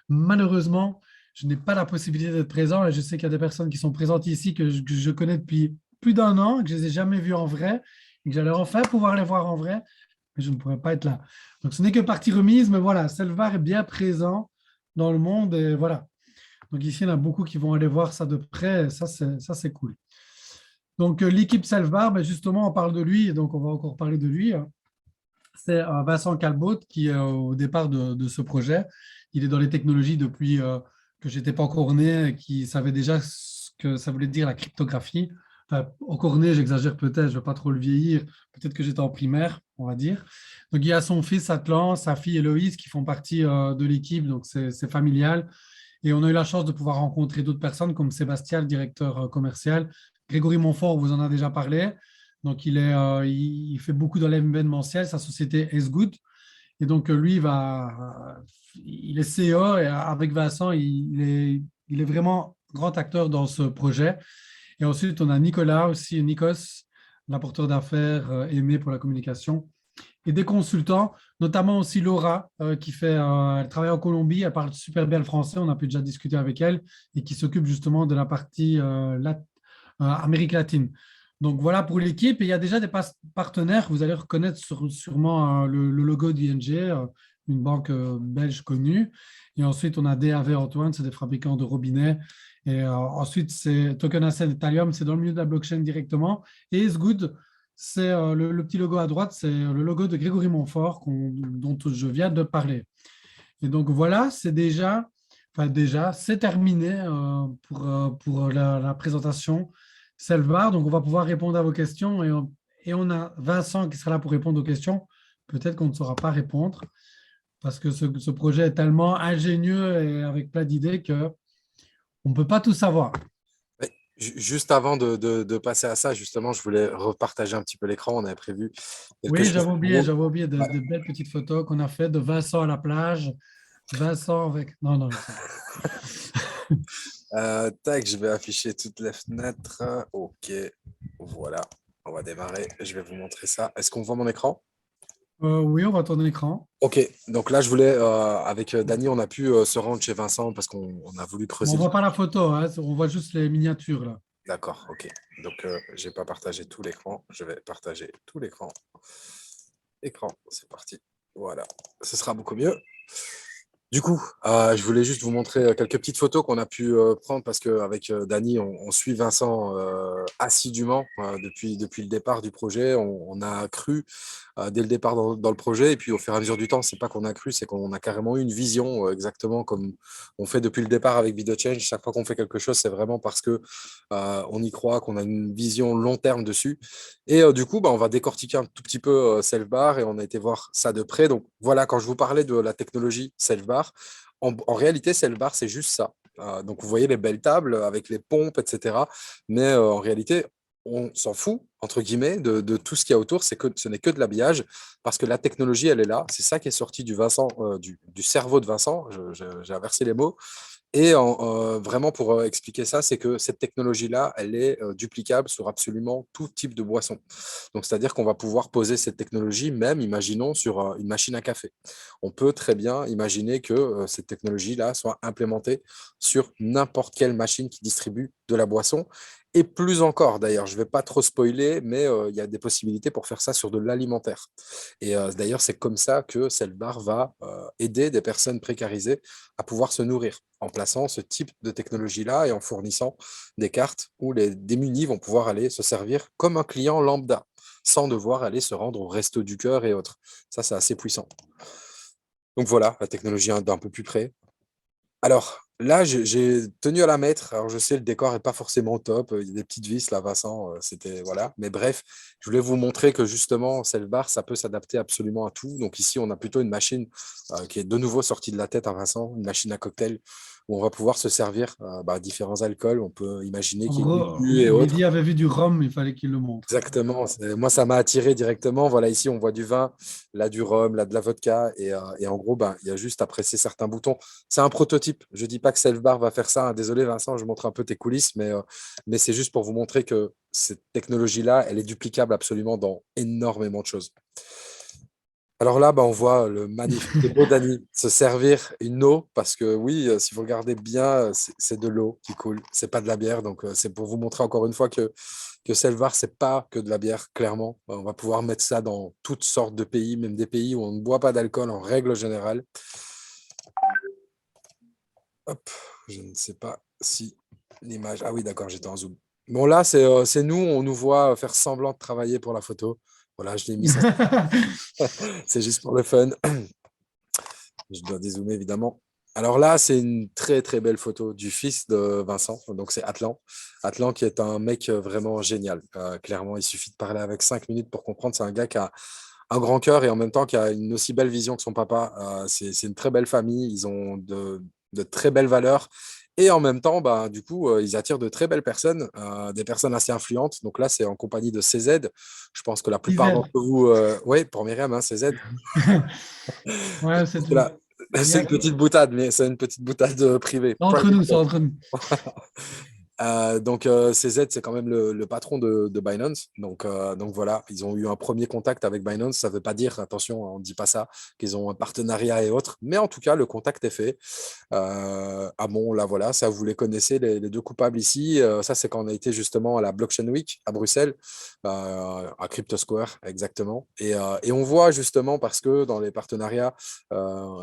malheureusement, je n'ai pas la possibilité d'être présent. Et je sais qu'il y a des personnes qui sont présentes ici que je connais depuis plus d'1 an, que je ne les ai jamais vues en vrai, et que j'allais enfin pouvoir les voir en vrai, mais je ne pourrais pas être là. Donc, ce n'est que partie remise, mais voilà, Selvar est bien présent dans le monde, et voilà. Donc, ici, il y en a beaucoup qui vont aller voir ça de près, et ça, c'est cool. Donc, l'équipe Selvar, ben justement, on parle de lui, et donc on va encore parler de lui. C'est Vincent Calbot qui est au départ de ce projet. Il est dans les technologies depuis que je n'étais pas encore né, qui savait déjà ce que ça voulait dire la cryptographie. enfin, encore né, j'exagère peut-être, je ne veux pas trop le vieillir, peut-être que j'étais en primaire, on va dire. Donc il y a son fils Atlan, sa fille Héloïse qui font partie de l'équipe, donc c'est familial. Et on a eu la chance de pouvoir rencontrer d'autres personnes comme Sébastien, le directeur commercial. Grégory Montfort, on vous en a déjà parlé. Donc, il fait beaucoup dans l'événementiel. Sa société S-Good. Et donc, lui, il est CEO et avec Vincent, il est vraiment grand acteur dans ce projet. Et ensuite, on a Nicolas aussi, Nikos, l'apporteur d'affaires aimé pour la communication. Et des consultants, notamment aussi Laura, elle travaille en Colombie, elle parle super bien le français, on a pu déjà discuter avec elle, et qui s'occupe justement de la partie Amérique latine. Donc voilà pour l'équipe. Et il y a déjà des partenaires. Vous allez reconnaître sûrement le logo d'ING, une banque belge connue. Et ensuite, on a DAV Antoine, c'est des fabricants de robinets. Et ensuite, c'est Token Asset Ethereum, c'est dans le milieu de la blockchain directement. Et It's Good, c'est le petit logo à droite, c'est le logo de Grégory Montfort dont je viens de parler. Et donc voilà, c'est terminé pour la présentation Selvar. Donc on va pouvoir répondre à vos questions et on a Vincent qui sera là pour répondre aux questions. Peut-être qu'on ne saura pas répondre parce que ce projet est tellement ingénieux et avec plein d'idées qu'on ne peut pas tout savoir. Ouais, juste avant de passer à ça, justement, je voulais repartager un petit peu l'écran. On avait prévu quelque Oui, chose. j'avais oublié Ouais. de belles petites photos qu'on a faites de Vincent à la plage, Vincent avec… Non, non, c'est bon. Tac, je vais afficher toutes les fenêtres. OK, voilà. On va démarrer. Je vais vous montrer ça. Est-ce qu'on voit mon écran? Oui, on va tourner l'écran. OK, donc là, je voulais, avec Dany, on a pu se rendre chez Vincent parce qu'on a voulu Mais on creuser. ne voit pas la photo, hein, on voit juste les miniatures là. D'accord, OK. Donc, je n'ai pas partagé tout l'écran. Je vais partager tout l'écran. Écran, c'est parti. Voilà, ce sera beaucoup mieux. Du coup, je voulais juste vous montrer quelques petites photos qu'on a pu prendre parce qu'avec Dany, on suit Vincent assidûment depuis le départ du projet. On a cru dès le départ dans le projet et puis au fur et à mesure du temps, c'est pas qu'on a cru, c'est qu'on a carrément eu une vision exactement comme on fait depuis le départ avec VideoChange. Chaque fois qu'on fait quelque chose, c'est vraiment parce que on y croit, qu'on a une vision long terme dessus. Et du coup, on va décortiquer un tout petit peu Selfbar et on a été voir ça de près. Donc voilà, quand je vous parlais de la technologie Selfbar, en réalité, Selfbar, c'est juste ça. Donc vous voyez les belles tables avec les pompes, etc. Mais en réalité, on s'en fout, entre guillemets, de tout ce qu'il y a autour. Ce n'est que de l'habillage parce que la technologie, elle est là. C'est ça qui est sorti du cerveau de Vincent. J'ai inversé les mots. Et vraiment, pour expliquer ça, c'est que cette technologie-là, elle est duplicable sur absolument tout type de boisson. Donc, c'est-à-dire qu'on va pouvoir poser cette technologie, même, imaginons, sur une machine à café. On peut très bien imaginer que cette technologie-là soit implémentée sur n'importe quelle machine qui distribue de la boisson. Et plus encore, d'ailleurs, je ne vais pas trop spoiler, mais il y a des possibilités pour faire ça sur de l'alimentaire. Et d'ailleurs, c'est comme ça que Selfbar va aider des personnes précarisées à pouvoir se nourrir en plaçant ce type de technologie-là et en fournissant des cartes où les démunis vont pouvoir aller se servir comme un client lambda, sans devoir aller se rendre au Resto du Cœur et autres. Ça, c'est assez puissant. Donc voilà, la technologie d'un peu plus près. Alors là, j'ai tenu à la mettre. Alors je sais, le décor n'est pas forcément top. Il y a des petites vis là, Vincent. C'était voilà. Mais bref, je voulais vous montrer que justement, Selfbar, ça peut s'adapter absolument à tout. Donc ici, on a plutôt une machine qui est de nouveau sortie de la tête à Vincent, une machine à cocktail où on va pouvoir se servir différents alcools. On peut imaginer En qu'il y ait du gros, jus et autres. Mehdi avait vu du rhum, il fallait qu'il le montre. Exactement. Moi, ça m'a attiré directement. Voilà, ici, on voit du vin, là, du rhum, là, de la vodka. Et en gros, il y a juste à presser certains boutons. C'est un prototype. Je ne dis pas que Selfbar va faire ça. Désolé, Vincent, je montre un peu tes coulisses, mais c'est juste pour vous montrer que cette technologie-là, elle est duplicable absolument dans énormément de choses. Alors là, on voit le magnifique et beau Dany se servir une eau, parce que oui, si vous regardez bien, c'est de l'eau qui coule, c'est pas de la bière. Donc, c'est pour vous montrer encore une fois que Selvar, c'est pas que de la bière, clairement. On va pouvoir mettre ça dans toutes sortes de pays, même des pays où on ne boit pas d'alcool en règle générale. Hop, je ne sais pas si l'image… Ah oui, d'accord, j'étais en zoom. Bon, là, c'est nous, on nous voit faire semblant de travailler pour la photo. Voilà, je l'ai mis ça. C'est juste pour le fun. Je dois dézoomer, évidemment. Alors là, c'est une très très belle photo du fils de Vincent. Donc c'est Atlan. Atlan qui est un mec vraiment génial. Clairement, il suffit de parler avec 5 minutes pour comprendre. C'est un gars qui a un grand cœur et en même temps qui a une aussi belle vision que son papa. C'est une très belle famille. Ils ont de très belles valeurs. Et en même temps, bah, du coup, ils attirent de très belles personnes, des personnes assez influentes. Donc là, c'est en compagnie de CZ. Je pense que la plupart Isel. d'entre vous, oui, pour Myriam, hein, CZ. Ouais, Là, il y c'est a- une petite boutade, mais c'est une petite boutade privée. entre nous, c'est entre nous. Donc, CZ, c'est quand même le patron de Binance. Donc voilà, ils ont eu un premier contact avec Binance. Ça ne veut pas dire, attention, on ne dit pas ça, qu'ils ont un partenariat et autres. Mais en tout cas, le contact est fait. Ah bon, là voilà, ça vous les connaissez, les deux coupables ici. Ça, c'est quand on a été justement à la Blockchain Week à Bruxelles, à Crypto Square, exactement. Et on voit justement, parce que dans les partenariats,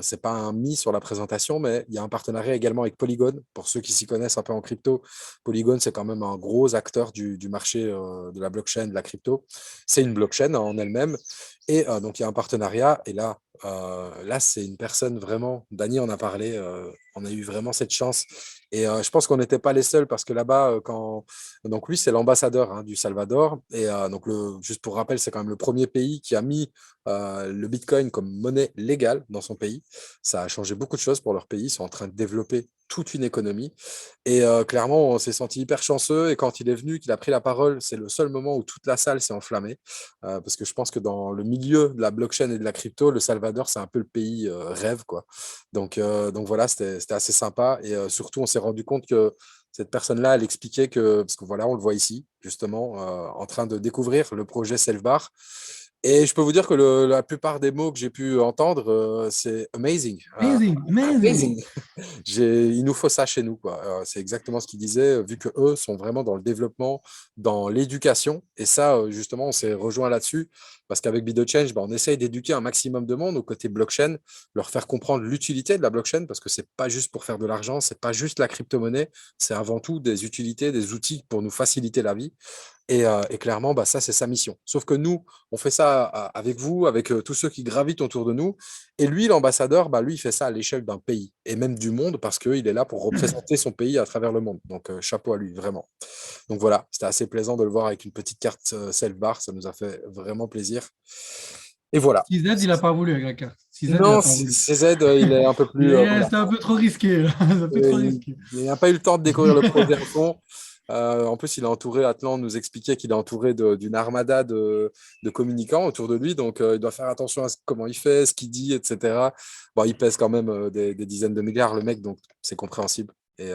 c'est pas un mis sur la présentation, mais il y a un partenariat également avec Polygon. Pour ceux qui s'y connaissent un peu en crypto, Polygon, c'est quand même un gros acteur du marché de la blockchain, de la crypto. C'est une blockchain en elle-même. Et donc, il y a un partenariat. Et là c'est une personne vraiment, Dany en a parlé, on a eu vraiment cette chance. Et je pense qu'on n'était pas les seuls parce que là-bas, donc lui, c'est l'ambassadeur du Salvador. Et donc, juste pour rappel, c'est quand même le premier pays qui a mis le Bitcoin comme monnaie légale dans son pays. Ça a changé beaucoup de choses pour leur pays. Ils sont en train de développer toute une économie. Et clairement, on s'est senti hyper chanceux. Et quand il est venu, qu'il a pris la parole, c'est le seul moment où toute la salle s'est enflammée. Parce que je pense que dans le milieu de la blockchain et de la crypto, le Salvador, c'est un peu le pays rêve, quoi. Donc voilà, c'était assez sympa. Et surtout, on s'est rendu compte que cette personne-là, elle expliquait que, parce que voilà, on le voit ici, justement, en train de découvrir le projet Selfbar. Et je peux vous dire que la plupart des mots que j'ai pu entendre, c'est amazing. Amazing, amazing. Amazing. Il nous faut ça chez nous, quoi. C'est exactement ce qu'il disait, vu que eux sont vraiment dans le développement, dans l'éducation. Et ça, justement, on s'est rejoint là-dessus, parce qu'avec BitoChange, on essaye d'éduquer un maximum de monde au côté blockchain, leur faire comprendre l'utilité de la blockchain, parce que c'est pas juste pour faire de l'argent, c'est pas juste la crypto-monnaie, c'est avant tout des utilités, des outils pour nous faciliter la vie. Et clairement, bah, ça, c'est sa mission. Sauf que nous, on fait ça avec vous, avec tous ceux qui gravitent autour de nous. Et lui, l'ambassadeur, bah, lui, il fait ça à l'échelle d'un pays et même du monde parce qu'il est là pour représenter son pays à travers le monde. Donc, chapeau à lui, vraiment. Donc voilà, c'était assez plaisant de le voir avec une petite carte self-bar. Ça nous a fait vraiment plaisir. Et voilà. 6Z, il n'a pas voulu avec la carte. 6Z, il n'a Non, pas voulu. CZ, il est un peu plus. Voilà. C'était un peu trop risqué, là. C'est un peu trop Il risqué. il n'a pas eu le temps de découvrir le projet à fond. En plus, il est entouré, Atlan nous expliquait qu'il est entouré d'une armada de communicants autour de lui. Donc, il doit faire attention à comment il fait, ce qu'il dit, etc. Bon, il pèse quand même des dizaines de milliards, le mec, donc c'est compréhensible. Et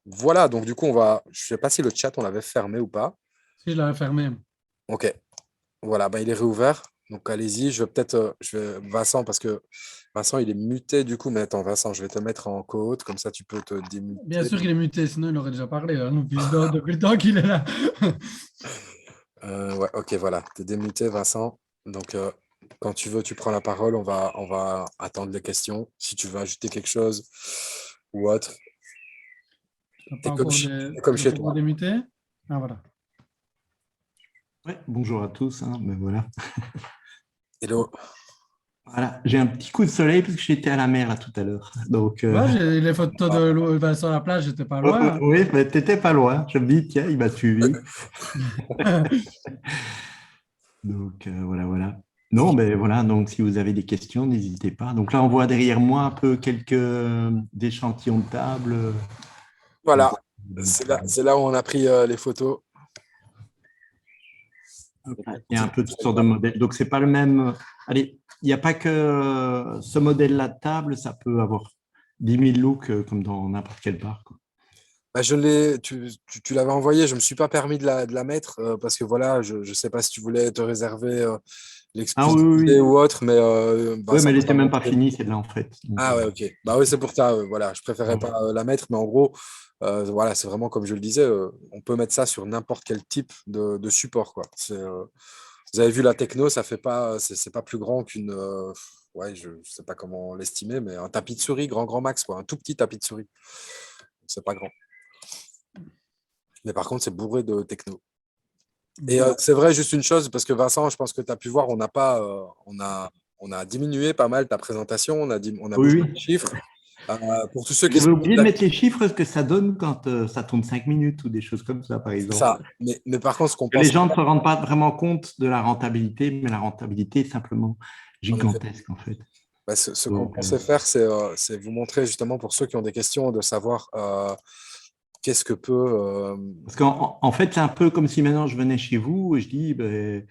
voilà, donc du coup, je ne sais pas si le chat, on l'avait fermé ou pas. Si je l'avais fermé. Ok, voilà, il est réouvert. Donc, allez-y, Vincent, parce que Vincent, il est muté du coup. Mais attends, Vincent, je vais te mettre en co-hôte, comme ça tu peux te Bien démuter. sûr qu'il est muté, sinon il aurait déjà parlé, là, depuis le temps qu'il est là. Ouais, ok, voilà, tu es démuté, Vincent. Donc, quand tu veux, tu prends la parole. On va attendre les questions. Si tu veux ajouter quelque chose ou autre, T'as tu pas es comme, encore t'es comme chez toi. démuté? Ah, voilà. Ouais, bonjour à tous. Ben voilà. Hello. Voilà, j'ai un petit coup de soleil parce que j'étais à la mer là tout à l'heure. Donc, Ouais, j'ai les photos de Vincent à la plage, j'étais pas loin. oui, mais t'étais pas loin. Je me dis, tiens, il m'a suivi. Donc, voilà. Non, ben voilà. Donc, si vous avez des questions, n'hésitez pas. Donc là, on voit derrière moi un peu quelques échantillons de table. Voilà, Donc, c'est là où on a pris les photos. il y a un peu toutes sortes de modèles. Donc, c'est pas le même. Allez, il n'y a pas que ce modèle-là de table, ça peut avoir 10 000 looks comme dans n'importe quel bar, quoi. Tu l'avais envoyé, je ne me suis pas permis de la mettre parce que voilà, je ne sais pas si tu voulais te réserver Ah oui, oui, l'exclusivité oui. ou autre, mais Oui, Vincent mais elle nous a n'était même pas montré. finie, celle-là, en fait. Donc, Ah ouais, ok. Bah oui, c'est pour ça. Voilà, je préférais pas la mettre, mais en gros, voilà, c'est vraiment comme je le disais, on peut mettre ça sur n'importe quel type de support, quoi. Vous avez vu la techno, ça fait pas, c'est pas plus grand qu'une, ouais, je sais pas comment l'estimer, mais un tapis de souris, grand max, quoi, un tout petit tapis de souris. C'est pas grand. Mais par contre, c'est bourré de techno. Et c'est vrai, juste une chose, parce que Vincent, je pense que tu as pu voir, on a diminué pas mal ta présentation, on a oui, bougé oui. les chiffres. Pour tous ceux qui J'avais se oublié de mettre les chiffres, ce que ça donne quand ça tourne 5 minutes ou des choses comme ça, par c'est exemple. ça. Mais par contre, ce qu'on Que les pense, gens ne se rendent pas vraiment compte de la rentabilité, mais la rentabilité est simplement en effet, gigantesque, en fait. ce qu'on Donc, pensait faire, c'est vous montrer justement pour ceux qui ont des questions de savoir qu'est-ce que peut. parce qu'en fait, c'est un peu comme si maintenant je venais chez vous et je dis, ben,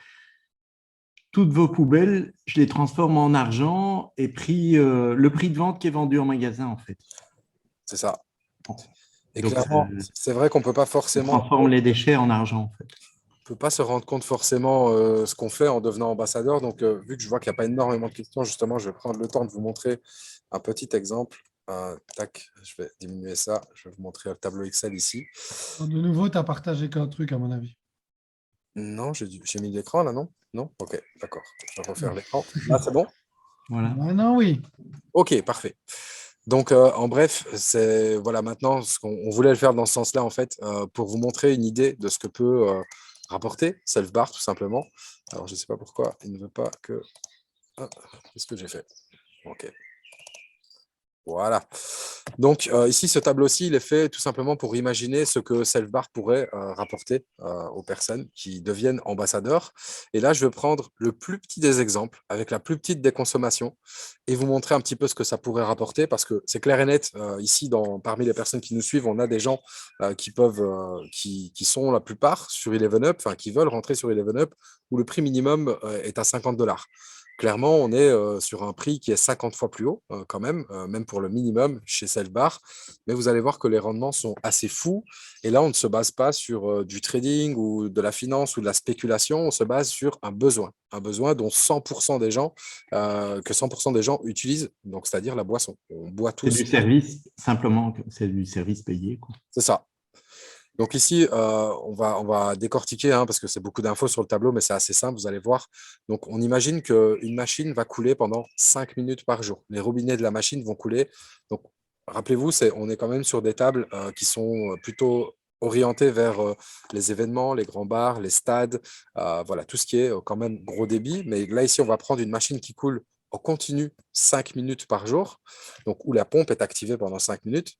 toutes vos poubelles, je les transforme en argent et le prix de vente qui est vendu en magasin, en fait. C'est ça. Et Donc, clairement, c'est vrai qu'on on transforme les déchets en argent, en fait. peut pas se rendre compte forcément ce qu'on fait en devenant ambassadeur. Donc, vu que je vois qu'il n'y a pas énormément de questions, justement, je vais prendre le temps de vous montrer un petit exemple. Tac, je vais diminuer ça. Je vais vous montrer le tableau Excel ici. De nouveau, tu as partagé qu'un truc, à mon avis. Non, j'ai mis l'écran là, non? Non? Ok, d'accord. Je vais refaire l'écran. Là, c'est bon? Voilà. Maintenant, oui. Ok, parfait. Donc, en bref, c'est voilà maintenant ce qu'on voulait le faire dans ce sens-là, en fait, pour vous montrer une idée de ce que peut rapporter Self-Bar, tout simplement. Alors, je ne sais pas pourquoi il ne veut pas que. Ah, qu'est-ce que j'ai fait? Ok. Voilà. Donc, ici, ce tableau-ci, il est fait tout simplement pour imaginer ce que Self-Bar pourrait rapporter aux personnes qui deviennent ambassadeurs. Et là, je vais prendre le plus petit des exemples, avec la plus petite des consommations, et vous montrer un petit peu ce que ça pourrait rapporter, parce que c'est clair et net, ici, parmi les personnes qui nous suivent, on a des gens qui sont la plupart sur 11up, enfin, qui veulent rentrer sur 11up, où le prix minimum est à $50. Clairement, on est sur un prix qui est 50 fois plus haut quand même pour le minimum chez Self-Bar. Mais vous allez voir que les rendements sont assez fous. Et là, on ne se base pas sur du trading ou de la finance ou de la spéculation. On se base sur un besoin dont 100% des gens, que 100% des gens utilisent, donc c'est-à-dire la boisson. On boit C'est tous. du service, simplement, c'est du service payé, quoi. C'est ça. Donc ici, on va décortiquer parce que c'est beaucoup d'infos sur le tableau, mais c'est assez simple, vous allez voir. Donc on imagine qu'une machine va couler pendant 5 minutes par jour. Les robinets de la machine vont couler. Donc rappelez-vous, on est quand même sur des tables qui sont plutôt orientées vers les événements, les grands bars, les stades, voilà, tout ce qui est quand même gros débit. Mais là, ici, on va prendre une machine qui coule en continu 5 minutes par jour, donc où la pompe est activée pendant 5 minutes.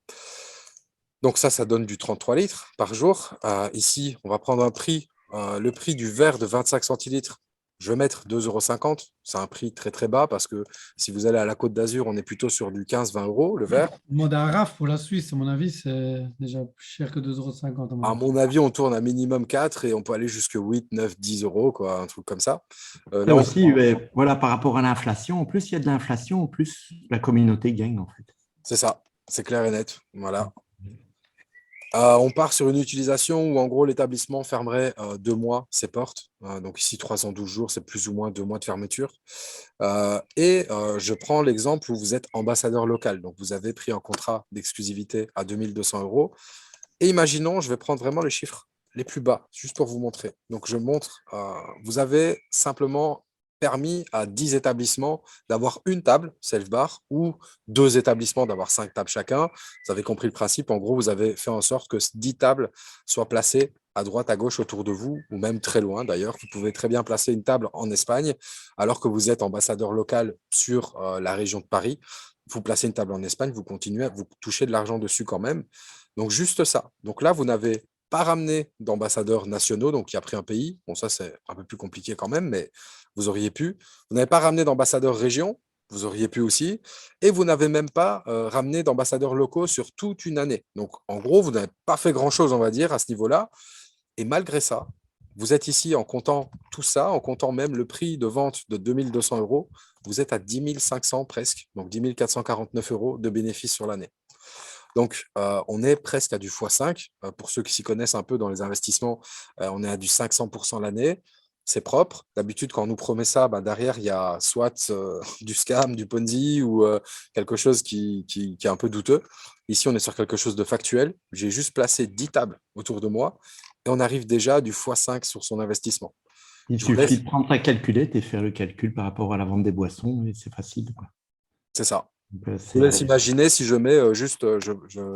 Donc ça donne du 33 litres par jour. Ici, on va prendre le prix du verre de 25 centilitres. Je vais mettre 2,50 €. C'est un prix très très bas parce que si vous allez à la Côte d'Azur, on est plutôt sur du 15-20 € le verre. Demande à un RAF pour la Suisse, à mon avis, c'est déjà plus cher que 2,50 €. À mon avis, on tourne à minimum 4 et on peut aller jusque 8, 9, 10 €, quoi, un truc comme ça. Ça Là, aussi, voilà, par rapport à l'inflation, en plus il y a de l'inflation, en plus la communauté gagne, en fait. c'est ça, c'est clair et net. Voilà. On part sur une utilisation où, en gros, l'établissement fermerait 2 mois ses portes. Donc ici, 312 jours, c'est plus ou moins 2 mois de fermeture. Je prends l'exemple où vous êtes ambassadeur local. Donc, vous avez pris un contrat d'exclusivité à 2200 €. Et imaginons, je vais prendre vraiment les chiffres les plus bas, juste pour vous montrer. Donc, je montre, vous avez simplement permis à 10 établissements d'avoir une table, self-bar, ou 2 établissements d'avoir 5 tables chacun. Vous avez compris le principe. En gros, vous avez fait en sorte que 10 tables soient placées à droite, à gauche autour de vous, ou même très loin d'ailleurs. Vous pouvez très bien placer une table en Espagne, alors que vous êtes ambassadeur local sur la région de Paris. Vous placez une table en Espagne, vous continuez, vous touchez de l'argent dessus quand même. Donc, juste ça. Donc là, vous n'avez pas ramené d'ambassadeurs nationaux, donc il a pris un pays. Bon, ça, c'est un peu plus compliqué quand même, mais vous auriez pu. Vous n'avez pas ramené d'ambassadeurs région, vous auriez pu aussi. Et vous n'avez même pas ramené d'ambassadeurs locaux sur toute une année. Donc, en gros, vous n'avez pas fait grand-chose, on va dire, à ce niveau-là. Et malgré ça, vous êtes ici en comptant tout ça, en comptant même le prix de vente de 2200 €, vous êtes à 10 500 presque, donc 10 449 € de bénéfices sur l'année. Donc, on est presque à du x5. Pour ceux qui s'y connaissent un peu dans les investissements, on est à du 500% l'année. C'est propre. D'habitude, quand on nous promet ça, derrière, il y a soit du scam, du Ponzi ou quelque chose qui est un peu douteux. Ici, on est sur quelque chose de factuel. J'ai juste placé 10 tables autour de moi et on arrive déjà à du x5 sur son investissement. Il Je vous laisse. suffit de prendre ta calculette et faire le calcul par rapport à la vente des boissons, et c'est facile, quoi. C'est ça. Donc, Je vous laisse imaginer si je mets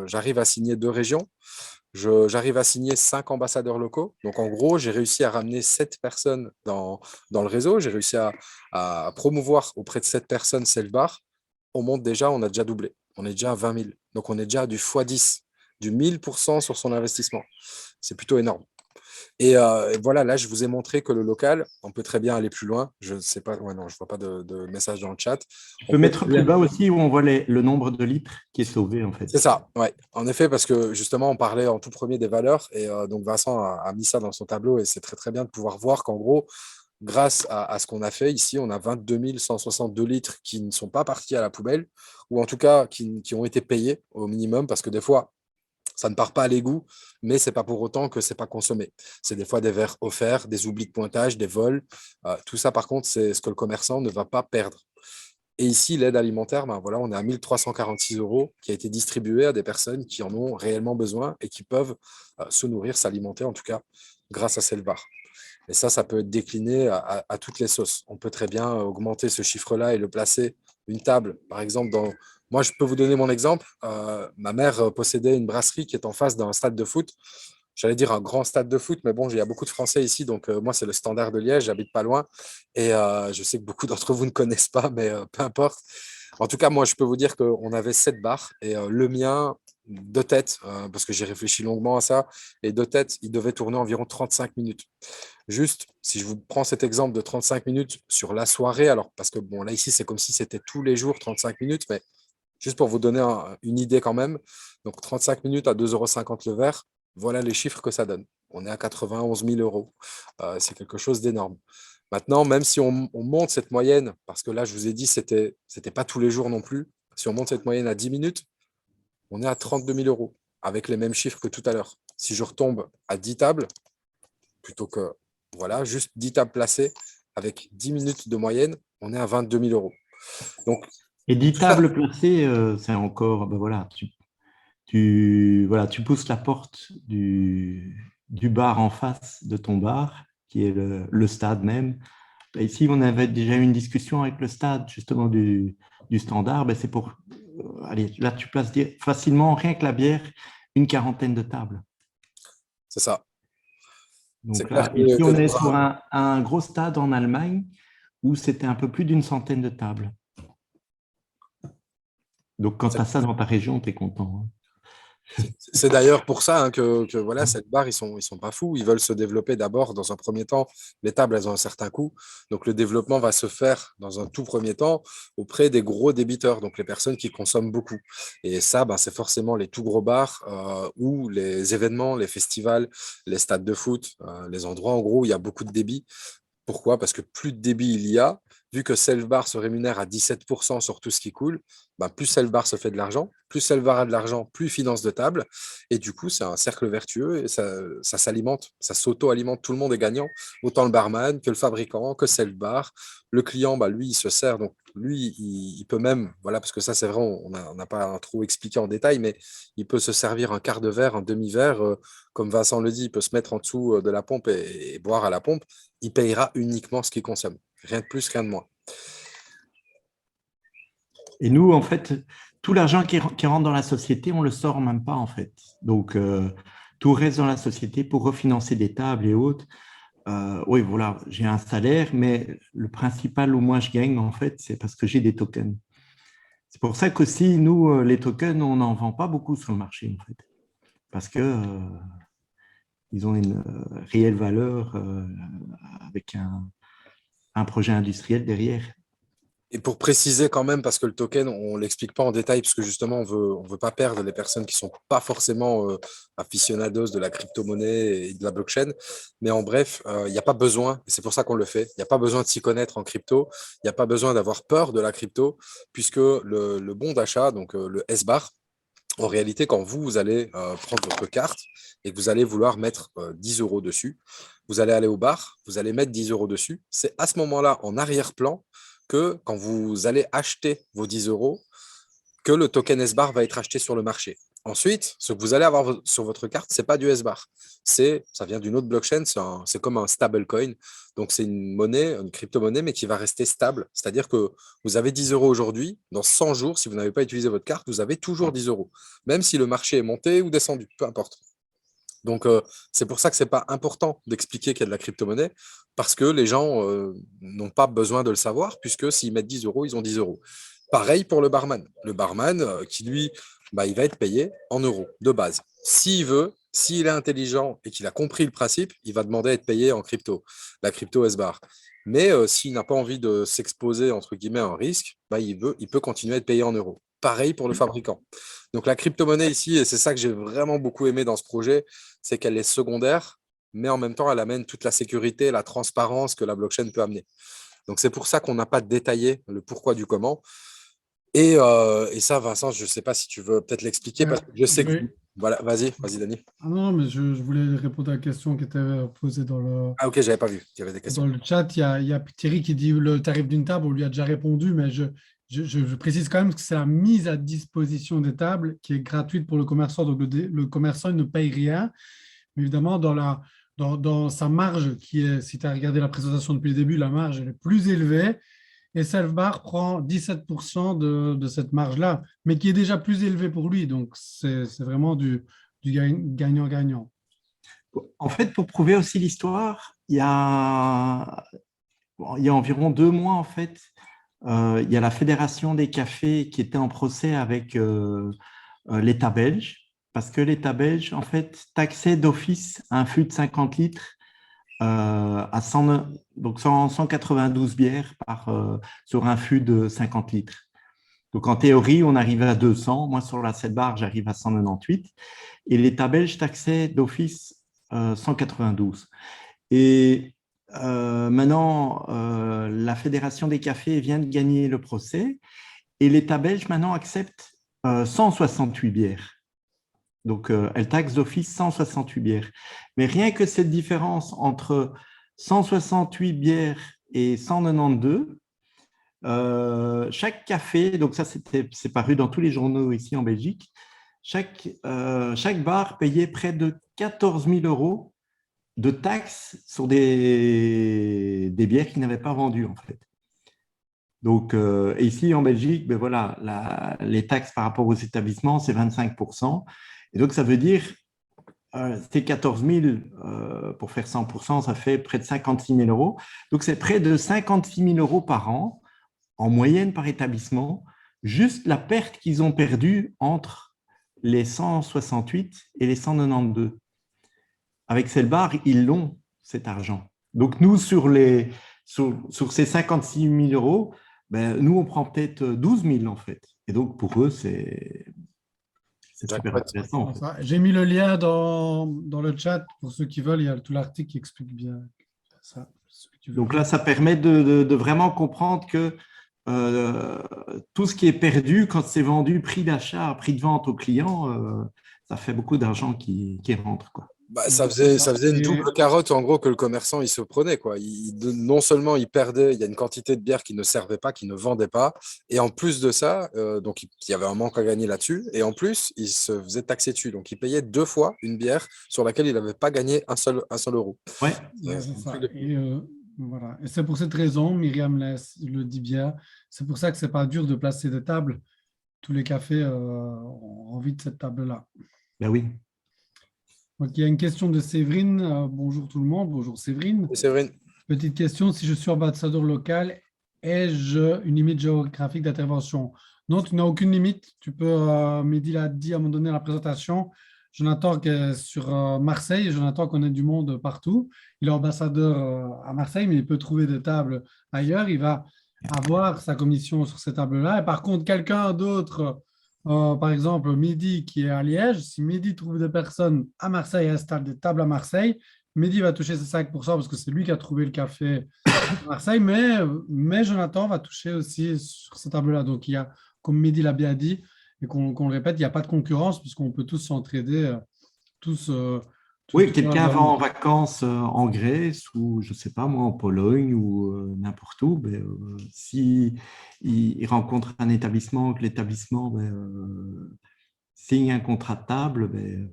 j'arrive à signer 2 régions, j'arrive à signer 5 ambassadeurs locaux. Donc, en gros, j'ai réussi à ramener 7 personnes dans le réseau. J'ai réussi à promouvoir auprès de 7 personnes Self-Bar. On monte déjà, on a déjà doublé. On est déjà à 20 000. Donc, on est déjà à du x10, du 1000% sur son investissement. C'est plutôt énorme. Et voilà, là, je vous ai montré que le local, on peut très bien aller plus loin. Je ne sais pas, ouais, non, je ne vois pas de message dans le chat. Tu On peux peut mettre très plus bien- bas aussi où on voit le nombre de litres qui est sauvé, en fait. C'est ça, ouais. En effet, parce que justement, on parlait en tout premier des valeurs. Et donc, Vincent a mis ça dans son tableau. Et c'est très, très bien de pouvoir voir qu'en gros, grâce à ce qu'on a fait ici, on a 22 162 litres qui ne sont pas partis à la poubelle, ou en tout cas qui ont été payés au minimum, parce que des fois, ça ne part pas à l'égout, mais ce n'est pas pour autant que ce n'est pas consommé. C'est des fois des verres offerts, des oublis de pointage, des vols. Tout ça, par contre, c'est ce que le commerçant ne va pas perdre. Et ici, l'aide alimentaire, ben voilà, on est à 1 346 € qui a été distribué à des personnes qui en ont réellement besoin et qui peuvent se nourrir, s'alimenter, en tout cas, grâce à Selvar. Et ça peut être décliné à toutes les sauces. On peut très bien augmenter ce chiffre-là et le placer, une table, par exemple, dans... Moi, je peux vous donner mon exemple. Ma mère possédait une brasserie qui est en face d'un stade de foot. J'allais dire un grand stade de foot, mais bon, il y a beaucoup de Français ici, donc moi, c'est le Standard de Liège, j'habite pas loin. Et je sais que beaucoup d'entre vous ne connaissent pas, mais peu importe. En tout cas, moi, je peux vous dire qu'on avait 7 bars et le mien, de tête, parce que j'ai réfléchi longuement à ça, et de tête, il devait tourner environ 35 minutes. Juste, si je vous prends cet exemple de 35 minutes sur la soirée, alors parce que bon, là, ici, c'est comme si c'était tous les jours 35 minutes, mais juste pour vous donner une idée quand même. Donc, 35 minutes à 2,50 € le verre, voilà les chiffres que ça donne. On est à 91 000 €. C'est quelque chose d'énorme. Maintenant, même si on monte cette moyenne, parce que là, je vous ai dit, c'était pas tous les jours non plus. Si on monte cette moyenne à 10 minutes, on est à 32 000 € avec les mêmes chiffres que tout à l'heure. Si je retombe à 10 tables, plutôt que, voilà, juste 10 tables placées avec 10 minutes de moyenne, on est à 22 000 €. Donc, Et 10 tout ça, tables placées, c'est encore, ben voilà, voilà, tu pousses la porte du bar en face de ton bar, qui est le stade même. Et ici, on avait déjà eu une discussion avec le stade, justement, du standard. Ben, c'est pour, allez, là, tu places facilement, rien que la bière, une quarantaine de tables. c'est ça. C'est Donc clair là, ici, que on est dans sur un gros stade en Allemagne où c'était un peu plus d'une centaine de tables. Donc, quand tu as ça dans ta région, tu es content. C'est d'ailleurs pour ça hein, que voilà, cette barre, ils sont pas fous. Ils veulent se développer d'abord. Dans un premier temps, les tables, elles ont un certain coût. Donc, le développement va se faire dans un tout premier temps auprès des gros débiteurs, donc les personnes qui consomment beaucoup. Et ça, ben, c'est forcément les tout gros bars ou les événements, les festivals, les stades de foot, les endroits en gros où il y a beaucoup de débit. Pourquoi? Parce que plus de débit il y a, vu que Selvar se rémunère à 17% sur tout ce qui coule, ben plus Selvar se fait de l'argent, plus Selvar a de l'argent, plus il finance de table. Et du coup, c'est un cercle vertueux et ça s'alimente, ça s'auto-alimente, tout le monde est gagnant, autant le barman que le fabricant, que Selvar. Le client, ben, lui, il se sert, donc lui, il peut même, voilà, parce que ça, c'est vrai, on n'a pas trop expliqué en détail, mais il peut se servir un quart de verre, un demi-verre, comme Vincent le dit, il peut se mettre en dessous de la pompe et boire à la pompe. Il payera uniquement ce qu'il consomme. Rien de plus, rien de moins. Et nous, en fait, tout l'argent qui rentre dans la société, on ne le sort même pas, en fait. Donc, tout reste dans la société pour refinancer des tables et autres. Oui, voilà, j'ai un salaire, mais le principal où moi je gagne, en fait, c'est parce que j'ai des tokens. C'est pour ça qu'aussi, nous, les tokens, on n'en vend pas beaucoup sur le marché, en fait. Parce que ils ont une réelle valeur avec un projet industriel derrière. Et pour préciser quand même, parce que le token, on ne l'explique pas en détail, parce que justement, on veut pas perdre les personnes qui ne sont pas forcément aficionados de la crypto-monnaie et de la blockchain. Mais en bref, il n'y a pas besoin, et c'est pour ça qu'on le fait, il n'y a pas besoin de s'y connaître en crypto, il n'y a pas besoin d'avoir peur de la crypto, puisque le bon d'achat, donc le S-bar, en réalité, quand vous allez prendre votre carte et que vous allez vouloir mettre 10 € dessus, vous allez aller au bar, vous allez mettre 10 € dessus. C'est à ce moment-là, en arrière-plan, que quand vous allez acheter vos 10 €, que le token S-bar va être acheté sur le marché. Ensuite, ce que vous allez avoir sur votre carte, ce n'est pas du S-bar. Ça vient d'une autre blockchain, c'est comme un stablecoin. Donc, c'est une monnaie, une crypto-monnaie, mais qui va rester stable. C'est-à-dire que vous avez 10 € aujourd'hui, dans 100 jours, si vous n'avez pas utilisé votre carte, vous avez toujours 10 €, même si le marché est monté ou descendu, peu importe. Donc, c'est pour ça que ce n'est pas important d'expliquer qu'il y a de la crypto-monnaie, parce que les gens n'ont pas besoin de le savoir, puisque s'ils mettent 10 €, ils ont 10 €. Pareil pour le barman. Le barman qui, lui, bah, il va être payé en euros de base. S'il veut, s'il est intelligent et qu'il a compris le principe, il va demander à être payé en crypto, la crypto S-Bar. Mais s'il n'a pas envie de s'exposer, entre guillemets, à un risque, bah, il peut continuer à être payé en euros. Pareil pour le fabricant. Donc la crypto-monnaie ici, et c'est ça que j'ai vraiment beaucoup aimé dans ce projet, c'est qu'elle est secondaire, mais en même temps, elle amène toute la sécurité, la transparence que la blockchain peut amener. Donc c'est pour ça qu'on n'a pas détaillé le pourquoi du comment. Et ça, Vincent, je ne sais pas si tu veux peut-être l'expliquer, parce que je sais que… Oui. Voilà, vas-y, Dani. Ah non, mais je voulais répondre à la question qui était posée Ah ok, j'avais pas vu qu'il y avait des questions. dans le chat. Il y a Thierry qui dit le tarif d'une table, on lui a déjà répondu, mais je précise quand même que c'est la mise à disposition des tables qui est gratuite pour le commerçant. Donc le commerçant il ne paye rien. Mais évidemment, dans sa marge, qui est, si tu as regardé la présentation depuis le début, la marge elle est plus élevée. Et Selfbar prend 17% de cette marge-là, mais qui est déjà plus élevée pour lui. Donc, c'est vraiment du gagnant-gagnant. En fait, pour prouver aussi l'histoire, il y a environ 2 mois, en fait, il y a la Fédération des cafés qui était en procès avec l'État belge, parce que l'État belge, en fait, taxait d'office un fût de 50 litres à 192 bières sur un fût de 50 litres. Donc, en théorie, on arrive à 200. Moi, sur la 7 bar, j'arrive à 198. Et l'État belge taxait d'office 192. Et maintenant, la Fédération des cafés vient de gagner le procès et l'État belge maintenant accepte 168 bières. Donc, elle taxe d'office 168 bières. Mais rien que cette différence entre 168 bières et 192, chaque café, donc ça c'est paru dans tous les journaux ici en Belgique, chaque bar payait près de 14 000 € de taxes sur des bières qu'ils n'avaient pas vendues en fait. Donc ici en Belgique, ben voilà, les taxes par rapport aux établissements, c'est 25%. Et donc ça veut dire, c'est 14 000 pour faire 100%, ça fait près de 56 000 €. Donc c'est près de 56 000 € par an, en moyenne par établissement, juste la perte qu'ils ont perdue entre les 168 et les 192. Avec Selbar, ils l'ont, cet argent. Donc, nous, sur ces 56 000 €, ben, nous, on prend peut-être 12 000 en fait. Et donc, pour eux, c'est super intéressant. En fait. J'ai mis le lien dans le chat pour ceux qui veulent. Il y a tout l'article qui explique bien ça. Donc là, ça permet de vraiment comprendre que tout ce qui est perdu, quand c'est vendu prix d'achat, prix de vente au client, ça fait beaucoup d'argent qui rentre, quoi. Bah, ça faisait une double carotte en gros que le commerçant il se prenait quoi. Non seulement il perdait, il y a une quantité de bière qui ne servait pas, qui ne vendait pas, et en plus de ça, donc il y avait un manque à gagner là-dessus, et en plus il se faisait taxer dessus, donc il payait 2 fois une bière sur laquelle il n'avait pas gagné un seul euro. Ouais. C'est ça. Et, voilà. Et c'est pour cette raison, Myriam le dit bien, c'est pour ça que c'est pas dur de placer des tables. Tous les cafés ont envie de cette table-là. Ben oui. Donc, il y a une question de Séverine. Bonjour tout le monde. Bonjour Séverine. Séverine. Petite question. Si je suis ambassadeur local, ai-je une limite géographique d'intervention? Non, tu n'as aucune limite. Tu peux, Mehdi l'a dit à un moment donné à la présentation, Jonathan qui est sur Marseille. Jonathan connaît du monde partout. Il est ambassadeur à Marseille, mais il peut trouver des tables ailleurs. Il va avoir sa commission sur ces tables-là. Et par contre, quelqu'un d'autre… par exemple, Mehdi qui est à Liège, si Mehdi trouve des personnes à Marseille et installe des tables à Marseille, Mehdi va toucher ses 5% parce que c'est lui qui a trouvé le café à Marseille, mais Jonathan va toucher aussi sur ces tables-là. Donc, il y a, comme Mehdi l'a bien dit, et qu'on le répète, il n'y a pas de concurrence puisqu'on peut tous s'entraider, oui, quelqu'un va en vacances en Grèce ou, je ne sais pas moi, en Pologne ou n'importe où. Ben, si il rencontre un établissement, que l'établissement signe un contrat de table, ben,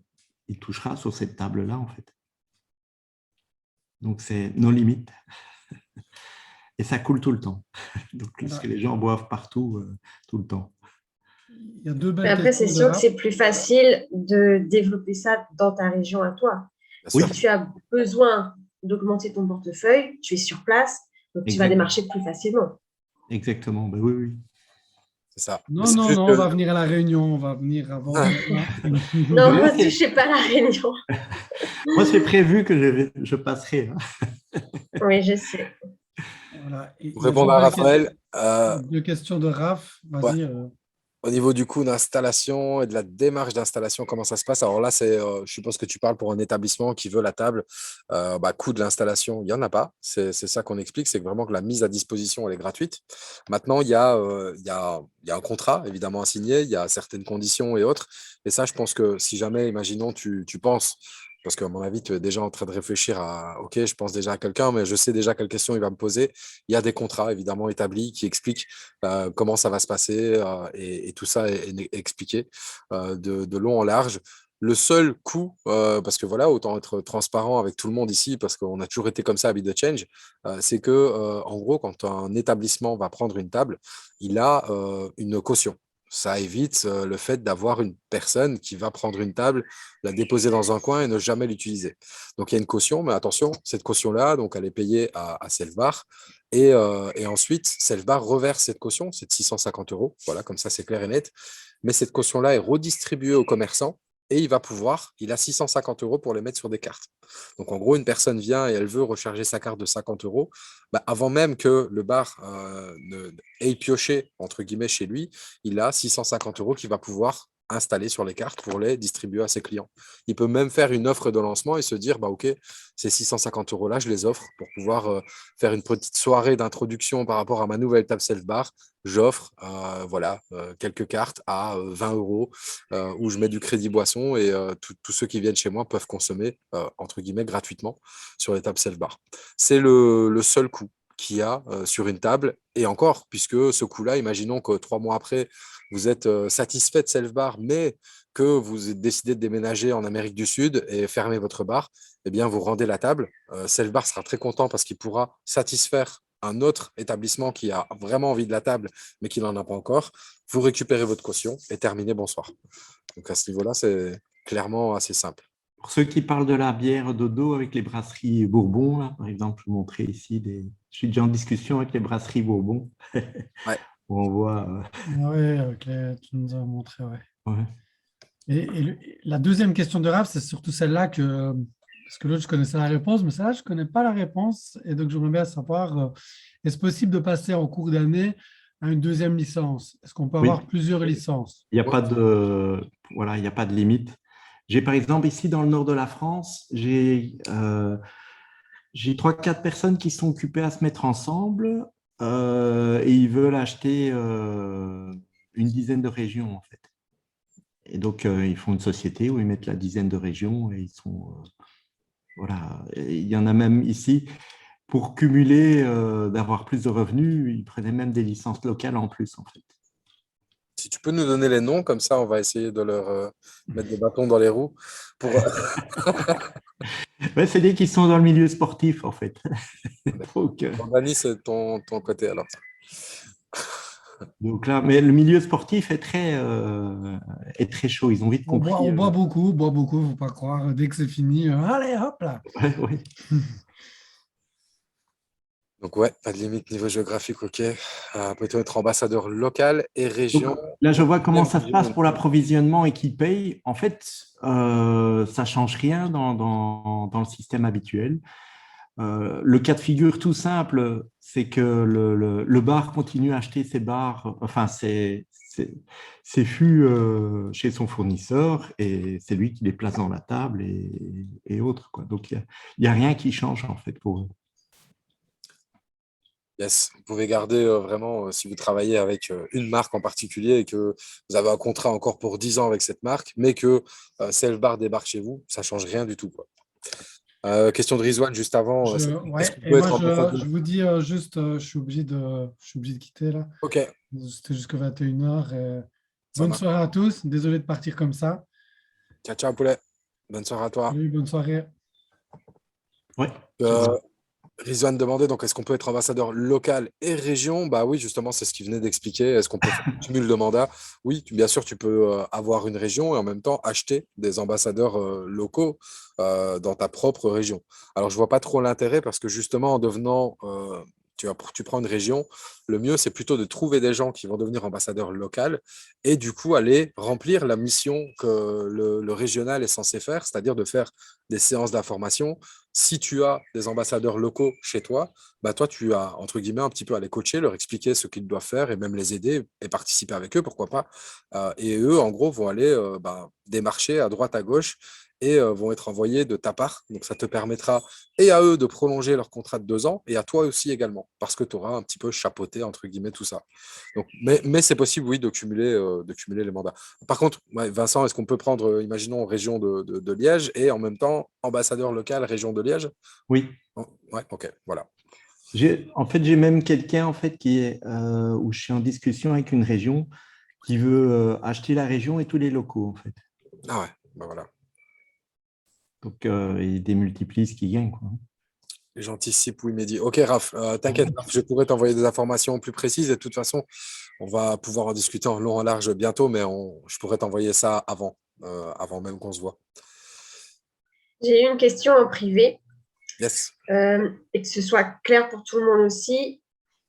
il touchera sur cette table-là, en fait. Donc, c'est nos limites. Et ça coule tout le temps. Donc, parce que les gens boivent partout, tout le temps. Il y a deux belles Mais après, c'est sûr que c'est plus facile de développer ça dans ta région à toi. Oui. Si tu as besoin d'augmenter ton portefeuille, tu es sur place, donc tu vas démarcher plus facilement. Exactement, ben oui. C'est ça. Mais Non, c'est non, juste non, que- on va venir à la réunion, on va venir avant. Non, ne touchez pas la réunion. Moi, c'est prévu que je passerai, hein. Oui, je sais. Voilà. Et Pour il y a répondre encore à Raphaël, deux questions de Raph. ouais. Vas-y. Au niveau du coût d'installation et de la démarche d'installation, comment ça se passe? Alors là, je suppose que tu parles pour un établissement qui veut la table. Coût de l'installation, il n'y en a pas. C'est ça qu'on explique, c'est que vraiment que la mise à disposition, elle est gratuite. Maintenant, il y a un contrat, évidemment, à signer, il y a certaines conditions et autres. Et ça, je pense que si jamais, imaginons, tu penses, parce qu'à mon avis, tu es déjà en train de réfléchir à, OK, je pense déjà à quelqu'un, mais je sais déjà quelle question il va me poser. Il y a des contrats, évidemment, établis qui expliquent comment ça va se passer et tout ça est expliqué de long en large. Le seul coût, parce que voilà, autant être transparent avec tout le monde ici, parce qu'on a toujours été comme ça à Be The Change, c'est que, en gros, quand un établissement va prendre une table, il a une caution. Ça évite le fait d'avoir une personne qui va prendre une table, la déposer dans un coin et ne jamais l'utiliser. Donc, il y a une caution, mais attention, cette caution-là, donc elle est payée à Selvar. Et ensuite, Selvar reverse cette caution, c'est de 650 €. Voilà, comme ça, c'est clair et net. Mais cette caution-là est redistribuée aux commerçants et il a 650 € pour les mettre sur des cartes. Donc, en gros, une personne vient et elle veut recharger sa carte de 50 €. Avant même que le bar ait pioché, entre guillemets, chez lui, il a 650 € qu'il va pouvoir installer sur les cartes pour les distribuer à ses clients. Il peut même faire une offre de lancement et se dire, OK, ces 650 € là, je les offre pour pouvoir faire une petite soirée d'introduction par rapport à ma nouvelle table self-bar. J'offre quelques cartes à 20 € où je mets du crédit boisson et tous ceux qui viennent chez moi peuvent consommer, entre guillemets, gratuitement sur les tables self-bar. C'est le seul coût qu'il y a sur une table. Et encore, puisque ce coût-là, imaginons que 3 mois après, vous êtes satisfait de self-bar, mais que vous décidez de déménager en Amérique du Sud et fermer votre bar, eh bien, vous rendez la table. Self-bar sera très content parce qu'il pourra satisfaire un autre établissement qui a vraiment envie de la table, mais qui n'en a pas encore. Vous récupérez votre caution et terminez, bonsoir. Donc, à ce niveau-là, c'est clairement assez simple. Pour ceux qui parlent de la bière dodo avec les brasseries Bourbon, là, par exemple, je vous montrais ici, je suis déjà en discussion avec les brasseries Bourbon, Ouais. où on voit… Oui, ok, tu nous as montré, ouais. Ouais. La deuxième question de Raph, c'est surtout celle-là parce que l'autre, je connaissais la réponse, mais celle-là, je ne connais pas la réponse. Et donc, j'aimerais bien savoir, est-ce possible de passer en cours d'année à une deuxième licence? Est-ce qu'on peut Oui. avoir plusieurs licences? Il n'y a pas de, voilà, il n'y a pas de limite. J'ai par exemple ici dans le nord de la France, j'ai 3-4 personnes qui sont occupées à se mettre ensemble et ils veulent acheter une dizaine de régions en fait. Et donc ils font une société où ils mettent la dizaine de régions et ils sont voilà. Et il y en a même ici pour cumuler, d'avoir plus de revenus, ils prenaient même des licences locales en plus en fait. Si tu peux nous donner les noms, comme ça, on va essayer de leur mettre des bâtons dans les roues. Pour... Ouais, c'est des qui sont dans le milieu sportif, en fait. Dani, c'est ton côté alors. Donc là, mais le milieu sportif est très chaud. Ils ont vite On compris. boit beaucoup, il ne faut pas croire. Dès que c'est fini, allez, hop là. Ouais. Donc ouais, pas de limite niveau géographique, ok. Peut-être être ambassadeur local et région. Donc, là, je vois comment ça se passe pour l'approvisionnement et qui paye. En fait, ça ne change rien dans le système habituel. Le cas de figure tout simple, c'est que le bar continue à acheter ses fûts chez son fournisseur et c'est lui qui les place dans la table et autres, quoi. Donc, il n'y a rien qui change en fait pour eux. Yes, vous pouvez garder vraiment, si vous travaillez avec une marque en particulier et que vous avez un contrat encore pour 10 ans avec cette marque, mais que Self-Bar débarque chez vous, ça ne change rien du tout, quoi. Question de Rizwan juste avant. Et moi, je vous dis juste, je suis obligé de quitter là. Ok. C'était jusqu'à 21h. Bonne marche. soirée à tous. Désolé de partir comme ça. Ciao, ciao, poulet. Bonne soirée à toi. Salut, bonne soirée. Ouais. Rizwan demandait, donc est-ce qu'on peut être ambassadeur local et région? Bah oui, justement, c'est ce qu'il venait d'expliquer. Est-ce qu'on peut faire un cumul de mandats? Oui, bien sûr, tu peux avoir une région et en même temps acheter des ambassadeurs locaux dans ta propre région. Alors, je vois pas trop l'intérêt parce que justement, en devenant tu prends une région, le mieux, c'est plutôt de trouver des gens qui vont devenir ambassadeurs locaux et du coup aller remplir la mission que le régional est censé faire, c'est-à-dire de faire des séances d'information. Si tu as des ambassadeurs locaux chez toi, bah toi, tu as, entre guillemets, un petit peu à les coacher, leur expliquer ce qu'ils doivent faire et même les aider et participer avec eux, pourquoi pas. Et eux, en gros, vont aller démarcher à droite, à gauche et vont être envoyés de ta part. Donc, ça te permettra et à eux de prolonger leur contrat de 2 ans et à toi aussi également, parce que tu auras un petit peu chapeauté, entre guillemets, tout ça. Donc, mais c'est possible, oui, de cumuler les mandats. Par contre, ouais, Vincent, est-ce qu'on peut prendre, imaginons, région de Liège et en même temps ambassadeur local, région de Liège? Oui. Ouais, ok, voilà. En fait, j'ai même quelqu'un en fait, qui est, où je suis en discussion avec une région qui veut acheter la région et tous les locaux, en fait. Ah ouais, bah voilà. Donc, il démultiplie ce qu'il gagne, quoi. J'anticipe, oui, Mehdi. Ok, Raph, t'inquiète, Raph, je pourrais t'envoyer des informations plus précises et de toute façon, on va pouvoir en discuter en long, en large bientôt, mais je pourrais t'envoyer ça avant même qu'on se voit. J'ai eu une question en privé Yes. et que ce soit clair pour tout le monde aussi.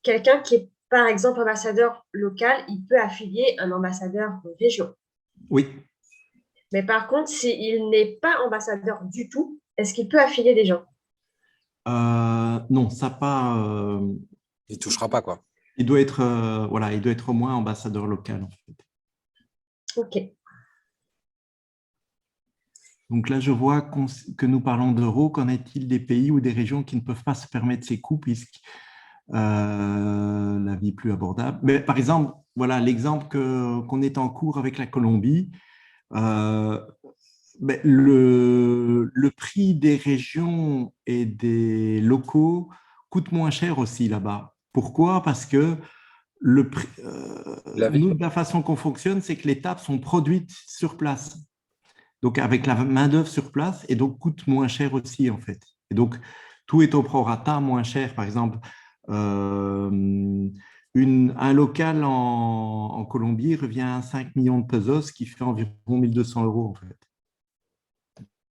Quelqu'un qui est, par exemple, ambassadeur local, il peut affilier un ambassadeur de région. Oui. Mais par contre, s'il n'est pas ambassadeur du tout, est-ce qu'il peut affilier des gens? Non, ça pas. Il ne touchera pas, quoi. Il doit être, voilà, il doit être au moins ambassadeur local, en fait. Ok. Donc là, je vois que nous parlons d'euros. Qu'en est-il des pays ou des régions qui ne peuvent pas se permettre ces coûts puisque la vie est plus abordable? Mais, par exemple, voilà l'exemple qu'on est en cours avec la Colombie. Mais le prix des régions et des locaux coûte moins cher aussi là-bas. Pourquoi? Parce que nous, de la façon qu'on fonctionne, c'est que les tables sont produites sur place. Donc, avec la main-d'œuvre sur place, et donc coûte moins cher aussi, en fait. Et donc, tout est au prorata, moins cher. Par exemple, un local en Colombie revient à 5 millions de pesos, ce qui fait environ 1200 euros, en fait.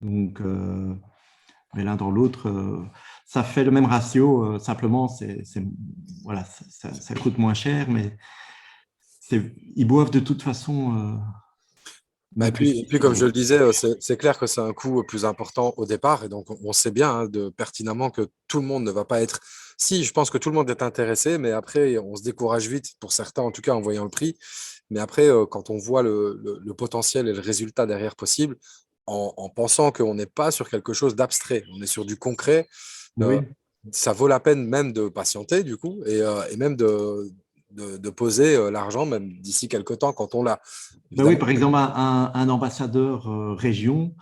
Donc, mais l'un dans l'autre, ça fait le même ratio. Simplement, voilà, ça coûte moins cher, mais ils boivent de toute façon. Et puis, comme je le disais, c'est clair que c'est un coût plus important au départ. Et donc, on sait bien pertinemment que tout le monde ne va pas être. Si, je pense que tout le monde est intéressé, mais après, on se décourage vite, pour certains en tout cas, en voyant le prix. Mais après, quand on voit le potentiel et le résultat derrière possible, en pensant qu'on n'est pas sur quelque chose d'abstrait, on est sur du concret, Oui. ça vaut la peine même de patienter, du coup, et même de poser l'argent, même d'ici quelques temps, quand on l'a. Ben oui, par exemple, un ambassadeur région,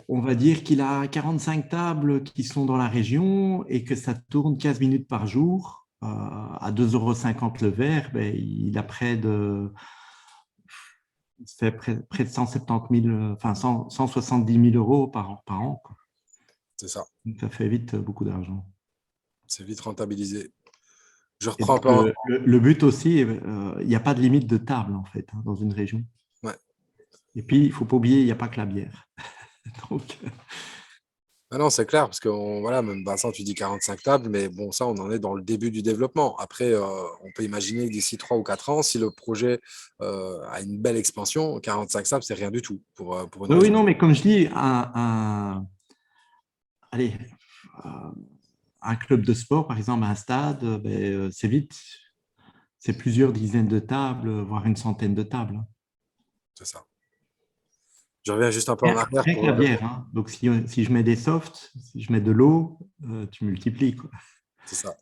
on va dire qu'il a 45 tables qui sont dans la région et que ça tourne 15 minutes par jour à 2,50 € le verre. Ben, il a fait près de 170 000, enfin 170 000 euros par an, quoi. C'est ça. Donc, ça fait vite beaucoup d'argent. C'est vite rentabilisé. Je Et reprends donc, pas. le but aussi, il n'y a pas de limite de table, en fait, dans une région. Ouais. Et puis, il ne faut pas oublier, il n'y a pas que la bière. Donc, Ah non, c'est clair, parce que voilà, même Vincent, tu dis 45 tables, mais bon, ça, on en est dans le début du développement. Après, on peut imaginer que d'ici 3 ou 4 ans, si le projet a une belle expansion, 45 tables, c'est rien du tout pour une oui, région. non, mais comme je dis, allez, un club de sport, par exemple, un stade, ben, c'est vite, c'est plusieurs dizaines de tables, voire une centaine de tables. C'est ça. Je reviens juste un peu en arrière Rien que pour. la bière, hein. Donc, si je mets des softs, si je mets de l'eau, tu multiplies, quoi. C'est ça.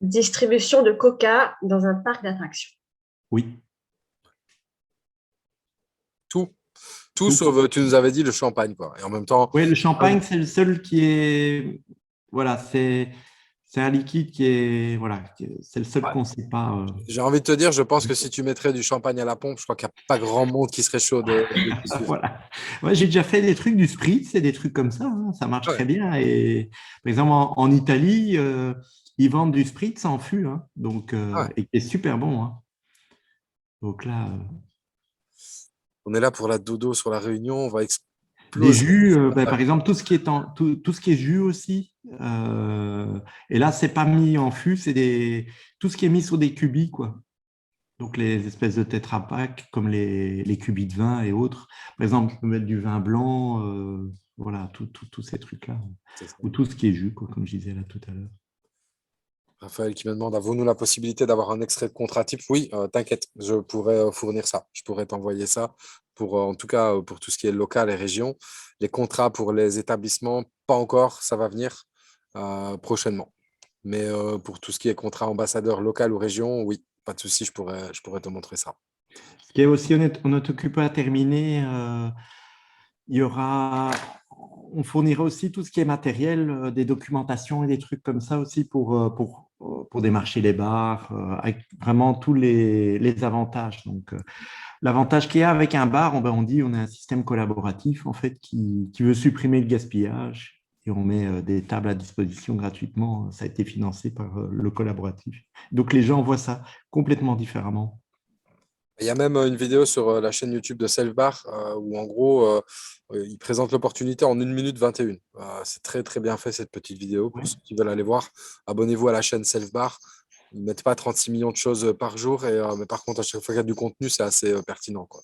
Distribution de coca dans un parc d'attractions. Oui. Tout sauf, tu nous avais dit le champagne, quoi. Et en même temps. Oui, le champagne, c'est le seul qui est. Voilà, c'est un liquide qui est. Voilà, c'est le seul qu'on ne sait pas. J'ai envie de te dire, je pense que si tu mettrais du champagne à la pompe, je crois qu'il n'y a pas grand monde qui serait chaud de te suivre. Voilà. Ouais, j'ai déjà fait des trucs du spritz et des trucs comme ça, hein. Ça marche très bien. Et par exemple, en Italie, ils vendent du spritz en fût, hein. Donc, et qui est super bon, hein. Donc là. On est là pour la dodo sur la Réunion, on va Des exploser. jus, par exemple, tout ce qui est jus aussi, Et là, c'est pas mis en fût, c'est tout ce qui est mis sur des cubis, quoi. Donc, les espèces de Tetra Pak, comme les cubis de vin et autres. Par exemple, tu peux mettre du vin blanc, voilà, tous ces trucs-là. C'est ça. Ou tout ce qui est jus, quoi, comme je disais là tout à l'heure. Raphaël qui me demande, avons-nous la possibilité d'avoir un extrait de contrat type? Oui, t'inquiète, je pourrais fournir ça. Je pourrais t'envoyer ça pour, en tout cas, pour tout ce qui est local et région. Les contrats pour les établissements, pas encore, ça va venir prochainement. Mais pour tout ce qui est contrat ambassadeur local ou région, oui, pas de souci, je pourrais te montrer ça. Ce qui est aussi, on est occupé à terminer, il y aura, on fournira aussi tout ce qui est matériel, des documentations et des trucs comme ça aussi pour démarcher les bars, avec vraiment tous les avantages. Donc, l'avantage qu'il y a avec un bar, on dit on a un système collaboratif en fait qui veut supprimer le gaspillage et on met des tables à disposition gratuitement. Ça a été financé par le collaboratif. Donc, les gens voient ça complètement différemment. Il y a même une vidéo sur la chaîne YouTube de Selfbar où en gros, il présente l'opportunité en 1 minute 21. C'est très très bien fait cette petite vidéo pour ceux qui veulent aller voir. Abonnez-vous à la chaîne Selfbar. Ils ne mettent pas 36 millions de choses par jour, mais par contre, à chaque fois qu'il y a du contenu, c'est assez pertinent, quoi.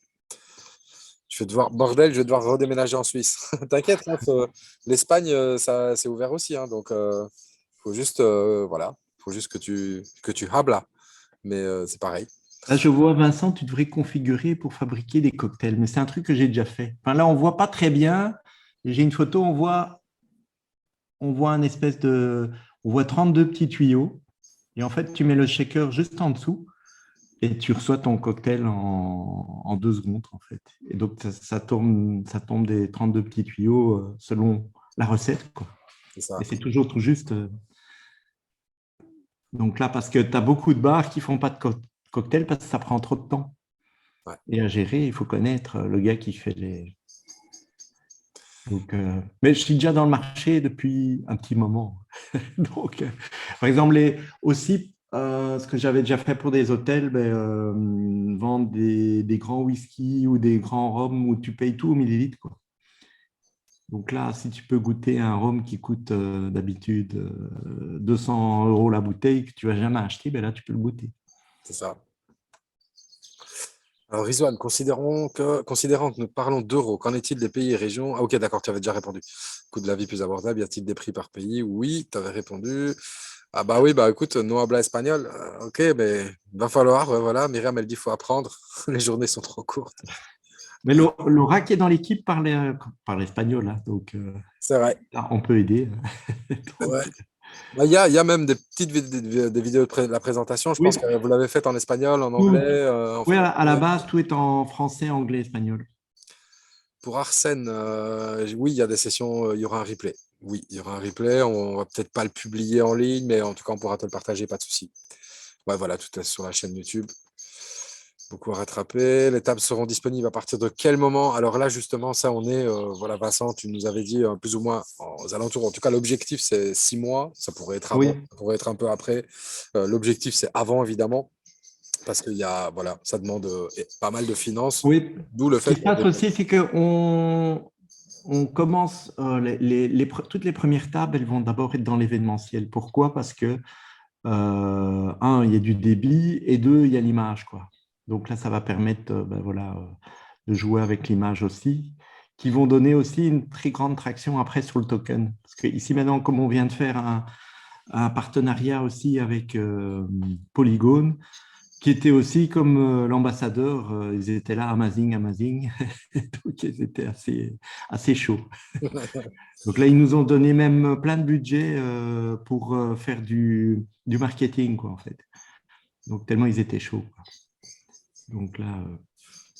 Bordel, je vais devoir redéménager en Suisse. T'inquiète, Raph, l'Espagne, ça c'est ouvert aussi, hein, donc faut juste, voilà, faut juste que tu hables là. Mais c'est pareil. Là, je vois, Vincent, tu devrais configurer pour fabriquer des cocktails, mais c'est un truc que j'ai déjà fait. Enfin, là, on ne voit pas très bien. J'ai une photo, on voit un espèce de, on voit 32 petits tuyaux. Et en fait, tu mets le shaker juste en dessous et tu reçois ton cocktail en 2 secondes, en fait. Et donc, ça tombe des 32 petits tuyaux selon la recette, quoi. C'est ça. Et c'est toujours tout juste. Donc là, parce que tu as beaucoup de bars qui ne font pas de cocktail parce que ça prend trop de temps. Ouais. Et à gérer, il faut connaître le gars qui fait les. Donc, mais je suis déjà dans le marché depuis un petit moment. Donc, par exemple, aussi, ce que j'avais déjà fait pour des hôtels, vendre des grands whisky ou des grands rhums où tu payes tout au millilitre, quoi. Donc là, si tu peux goûter un rhum qui coûte d'habitude 200 € la bouteille, que tu ne vas jamais acheter, là, tu peux le goûter. C'est ça. Alors, Rizwan, considérant que nous parlons d'euros, qu'en est-il des pays et régions? Ah, ok, d'accord, tu avais déjà répondu. Coût de la vie plus abordable, y a-t-il des prix par pays? Oui, tu avais répondu. Ah, bah oui, bah écoute, no habla espagnol. Ok, mais va falloir, voilà. Myriam, elle dit faut apprendre. Les journées sont trop courtes. Mais Laura qui est dans l'équipe parle espagnol, hein, donc C'est vrai. on peut aider. Donc, Ouais. Bah, il y a même des petites des vidéos de la présentation. Je oui, pense que vous l'avez faite en espagnol, en anglais, en oui, à la français. base, tout est en français, anglais, espagnol. Pour Arsène, oui, il y a des sessions, il y aura un replay. Oui, il y aura un replay. On va peut-être pas le publier en ligne, mais en tout cas, on pourra te le partager, pas de souci. Ouais, voilà, tout est sur la chaîne YouTube. Beaucoup à rattraper. Les tables seront disponibles à partir de quel moment? Alors là, justement, ça, on est, voilà, Vincent, tu nous avais dit plus ou moins aux alentours. En tout cas, l'objectif, c'est 6 mois. Ça pourrait être avant, Oui, ça pourrait être un peu après. L'objectif, c'est avant, évidemment, parce qu'il y a, voilà, ça demande pas mal de finances. oui. D'où le Ce qui fait se qu'on passe aussi, c'est qu'on commence, toutes les premières tables, elles vont d'abord être dans l'événementiel. Pourquoi? Parce que, un, il y a du débit et deux, il y a l'image, quoi. Donc là, ça va permettre de jouer avec l'image aussi, qui vont donner aussi une très grande traction après sur le token. Parce que ici, maintenant, comme on vient de faire un partenariat aussi avec Polygon, qui était aussi comme l'ambassadeur, ils étaient là, amazing, amazing. Donc, ils étaient assez chauds. Donc là, ils nous ont donné même plein de budget pour faire du marketing, quoi, en fait. Donc, tellement ils étaient chauds, quoi. Donc là,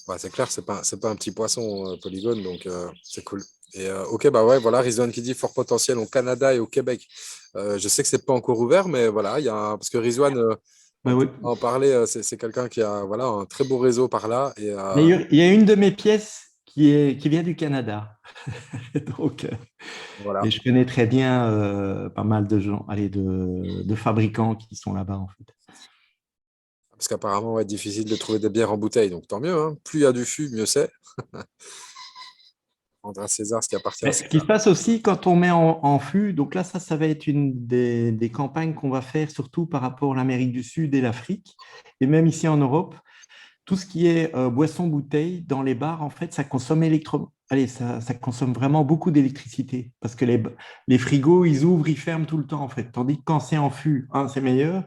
Ouais, c'est clair, c'est pas un petit poisson, Polygone, donc c'est cool. Et ok, bah ouais, voilà, Rizwan qui dit fort potentiel au Canada et au Québec. Je sais que c'est pas encore ouvert, mais voilà, parce que Rizwan, on peut oui. en parler, c'est quelqu'un qui a voilà, un très beau réseau par là. Et, D'ailleurs, il y a une de mes pièces qui vient du Canada. Donc, voilà. et je connais très bien pas mal de gens, allez, de fabricants qui sont là-bas, en fait. Parce qu'apparemment, ouais, difficile de trouver des bières en bouteille, donc tant mieux, hein. Plus il y a du fût, mieux c'est. rendre à César ce qui appartient à Mais ce qui se César. passe aussi quand on met en flux, donc là, ça va être une des campagnes qu'on va faire, surtout par rapport à l'Amérique du Sud et l'Afrique, et même ici en Europe. Tout ce qui est boisson bouteille dans les bars, en fait, ça consomme ça consomme vraiment beaucoup d'électricité parce que les frigos, ils ouvrent, ils ferment tout le temps, en fait. Tandis que quand c'est en fût, c'est meilleur,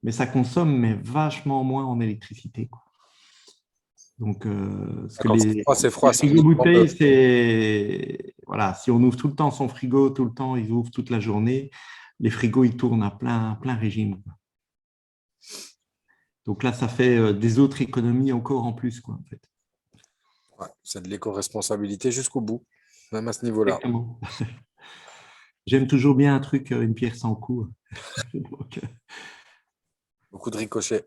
mais ça consomme mais vachement moins en électricité, quoi. Donc, ce que Quand c'est froid, les c'est frigos uniquement bouteilles, c'est voilà, si on ouvre tout le temps son frigo, tout le temps, ils ouvrent toute la journée, les frigos, ils tournent à plein régime, quoi. Donc là, ça fait des autres économies encore en plus, quoi, en fait. ouais, c'est de l'éco-responsabilité jusqu'au bout, même à ce niveau-là. Exactement. J'aime toujours bien un truc, une pierre sans coup. Donc, Beaucoup de ricochets.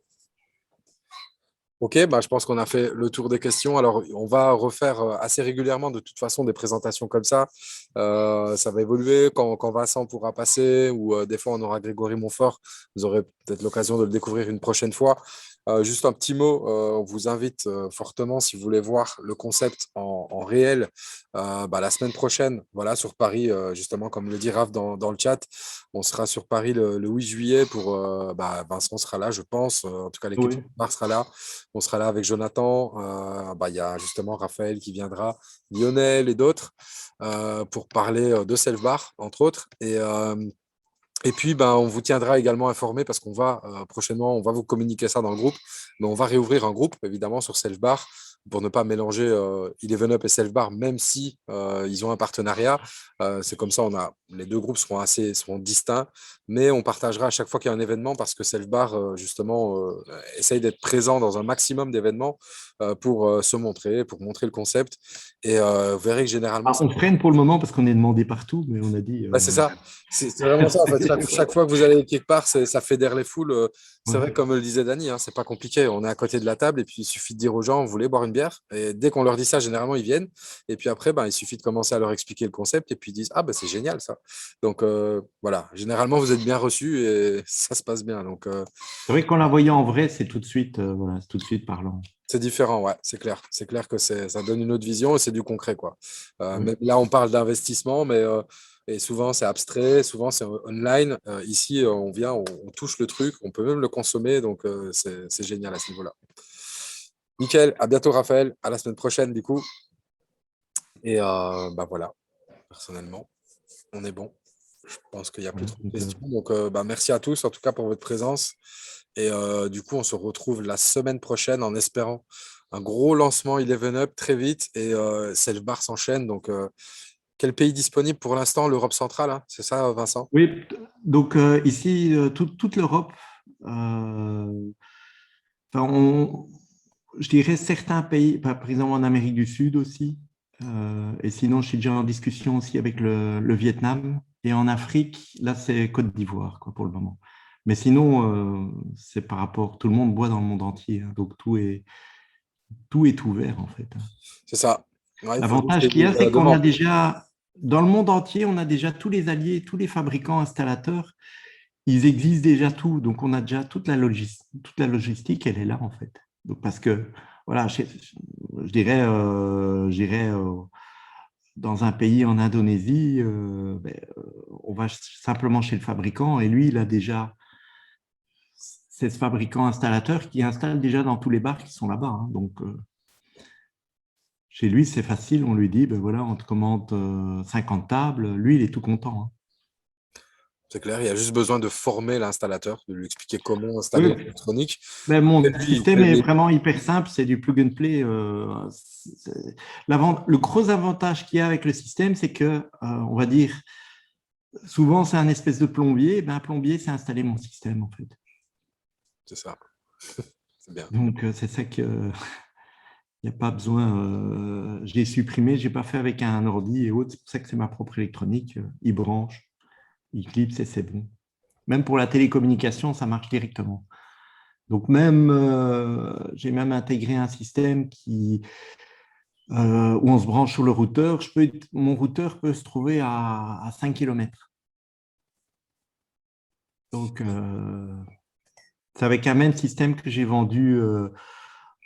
Ok, bah, je pense qu'on a fait le tour des questions. Alors, on va refaire assez régulièrement de toute façon des présentations comme ça. Ça va évoluer quand Vincent pourra passer ou des fois on aura Grégory Montfort. Vous aurez peut-être l'occasion de le découvrir une prochaine fois. Juste un petit mot, on vous invite fortement si vous voulez voir le concept en réel bah, la semaine prochaine, voilà, sur Paris, justement, comme le dit Raph dans le chat. On sera sur Paris le 8 juillet pour bah, Vincent sera là, je pense. En tout cas, l'équipe oui. sera là. On sera là avec Jonathan. Bah, il y a justement Raphaël qui viendra, Lionel et d'autres pour parler de Self-Bar, entre autres. Et puis, ben, on vous tiendra également informé parce qu'on va prochainement, on va vous communiquer ça dans le groupe, mais on va réouvrir un groupe, évidemment, sur Self-Bar pour ne pas mélanger Eleven Up et Self-Bar, même si ils ont un partenariat. C'est comme ça, les deux groupes seront distincts, mais on partagera à chaque fois qu'il y a un événement parce que Self-Bar, justement, essaye d'être présent dans un maximum d'événements pour se montrer, pour montrer le concept. Et vous verrez que généralement, On freine pour le moment parce qu'on est demandé partout, mais on a dit. ouais, c'est ça. C'est vraiment ça. En fait, chaque fois que vous allez quelque part, ça fédère les foules. C'est vrai, Ouais. comme le disait Dany, c'est pas compliqué. On est à côté de la table et puis il suffit de dire aux gens, vous voulez boire une bière? Et dès qu'on leur dit ça, généralement, ils viennent. Et puis après, ben, il suffit de commencer à leur expliquer le concept et puis ils disent, ah, ben, c'est génial ça. Donc voilà, généralement, vous êtes bien reçus et ça se passe bien. Donc C'est vrai qu'en la voyant en vrai, c'est tout de suite, voilà, c'est tout de suite parlant. c'est différent, ouais, c'est clair. C'est clair que ça donne une autre vision et c'est du concret, quoi. Ouais. Même là, on parle d'investissement, mais et souvent c'est abstrait, souvent c'est online. Ici, on vient, on touche le truc, on peut même le consommer, donc c'est génial à ce niveau-là. Nickel, à bientôt Raphaël, à la semaine prochaine du coup. Et bah voilà, personnellement, on est bon. Je pense qu'il n'y a plus Voilà. trop de questions. Donc bah, merci à tous en tout cas pour votre présence. Et du coup, on se retrouve la semaine prochaine en espérant un gros lancement Eleven Up très vite. Et Self Bar s'enchaîne. Donc, quel pays disponible pour l'instant? L'Europe centrale, hein, c'est ça, Vincent? Oui, donc ici, toute l'Europe, enfin, je dirais certains pays, par exemple en Amérique du Sud aussi, et sinon je suis déjà en discussion aussi avec le Vietnam, et en Afrique, là c'est Côte d'Ivoire quoi, pour le moment. Mais sinon, c'est par rapport, tout le monde boit dans le monde entier, hein, donc tout est ouvert en fait, hein. C'est ça. Ouais, il faut juste L'avantage qu'il qu'il y y ait a, c'est la qu'on a demande. déjà, dans le monde entier, on a déjà tous les alliés, tous les fabricants, installateurs, ils existent déjà tout. Donc, on a déjà toute la logistique, elle est là, en fait. Donc, parce que, voilà, je dirais, j'irais dans un pays en Indonésie, on va simplement chez le fabricant et lui, il a déjà, c'est ce fabricant installateur qui installe déjà dans tous les bars qui sont là-bas, hein. Donc, chez lui, c'est facile, on lui dit, ben voilà, on te commande 50 tables. Lui, il est tout content, hein. C'est clair, il y a juste besoin de former l'installateur, de lui expliquer comment installer Oui, l'électronique. mais Et mon lui, il système fait est les- vraiment hyper simple, c'est du plug and play. Le gros avantage qu'il y a avec le système, c'est que, on va dire, souvent, c'est un espèce de plombier. Ben, un plombier, c'est installer mon système, en fait. C'est ça. C'est bien. Donc, c'est ça que il n'y a pas besoin. J'ai supprimé, je n'ai pas fait avec un ordi et autres. C'est pour ça que c'est ma propre électronique. Il branche, il clipse et c'est bon. Même pour la télécommunication, ça marche directement. Donc même, j'ai même intégré un système où on se branche sur le routeur. Mon routeur peut se trouver à 5 km. Donc, c'est avec un même système que j'ai vendu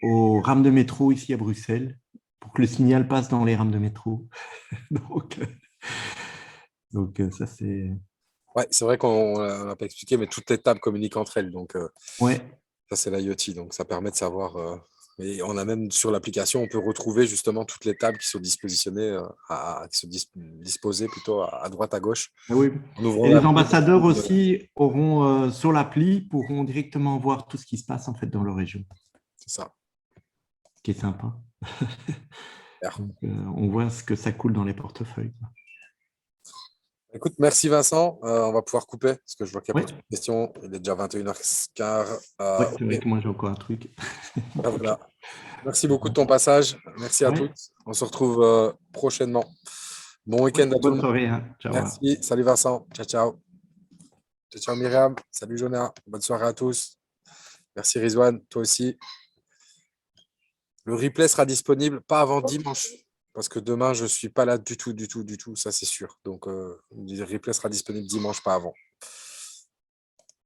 au RAM de métro ici à Bruxelles. pour que le signal passe dans les rames de métro. Donc ça, c'est… Ouais, c'est vrai qu'on n'a pas expliqué, mais toutes les tables communiquent entre elles. Donc, Ouais, ça, c'est l'IoT. Donc, ça permet de savoir. Et on a même sur l'application, on peut retrouver justement toutes les tables qui sont dispositionnées, qui sont disposées plutôt à droite, à gauche. ah oui. En ouvrant Et les l'appli, ambassadeurs aussi auront, sur l'appli, pourront directement voir tout ce qui se passe en fait dans leur région, c'est ça. ce qui est sympa. Super. Donc, on voit ce que ça coule dans les portefeuilles. Écoute, merci Vincent. On va pouvoir couper parce que je vois qu'il y a Ouais. beaucoup de questions. Il est déjà 21h15. Oui, c'est vrai Ok. que moi j'ai encore un truc. Ah, voilà. Merci beaucoup de ton passage. Merci à Ouais. toutes. On se retrouve prochainement. Bon week-end à tout le Bonne monde. soirée. Hein. Ciao. Merci. Salut Vincent. Ciao, ciao. Ciao, ciao Myriam. Salut Jonah. Bonne soirée à tous. Merci Rizwan. Toi aussi. Le replay sera disponible pas avant dimanche. Parce que demain, je ne suis pas là du tout, du tout, du tout. Ça, c'est sûr. Donc, le replay sera disponible dimanche, pas avant.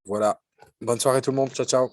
Voilà. Bonne soirée tout le monde. Ciao, ciao.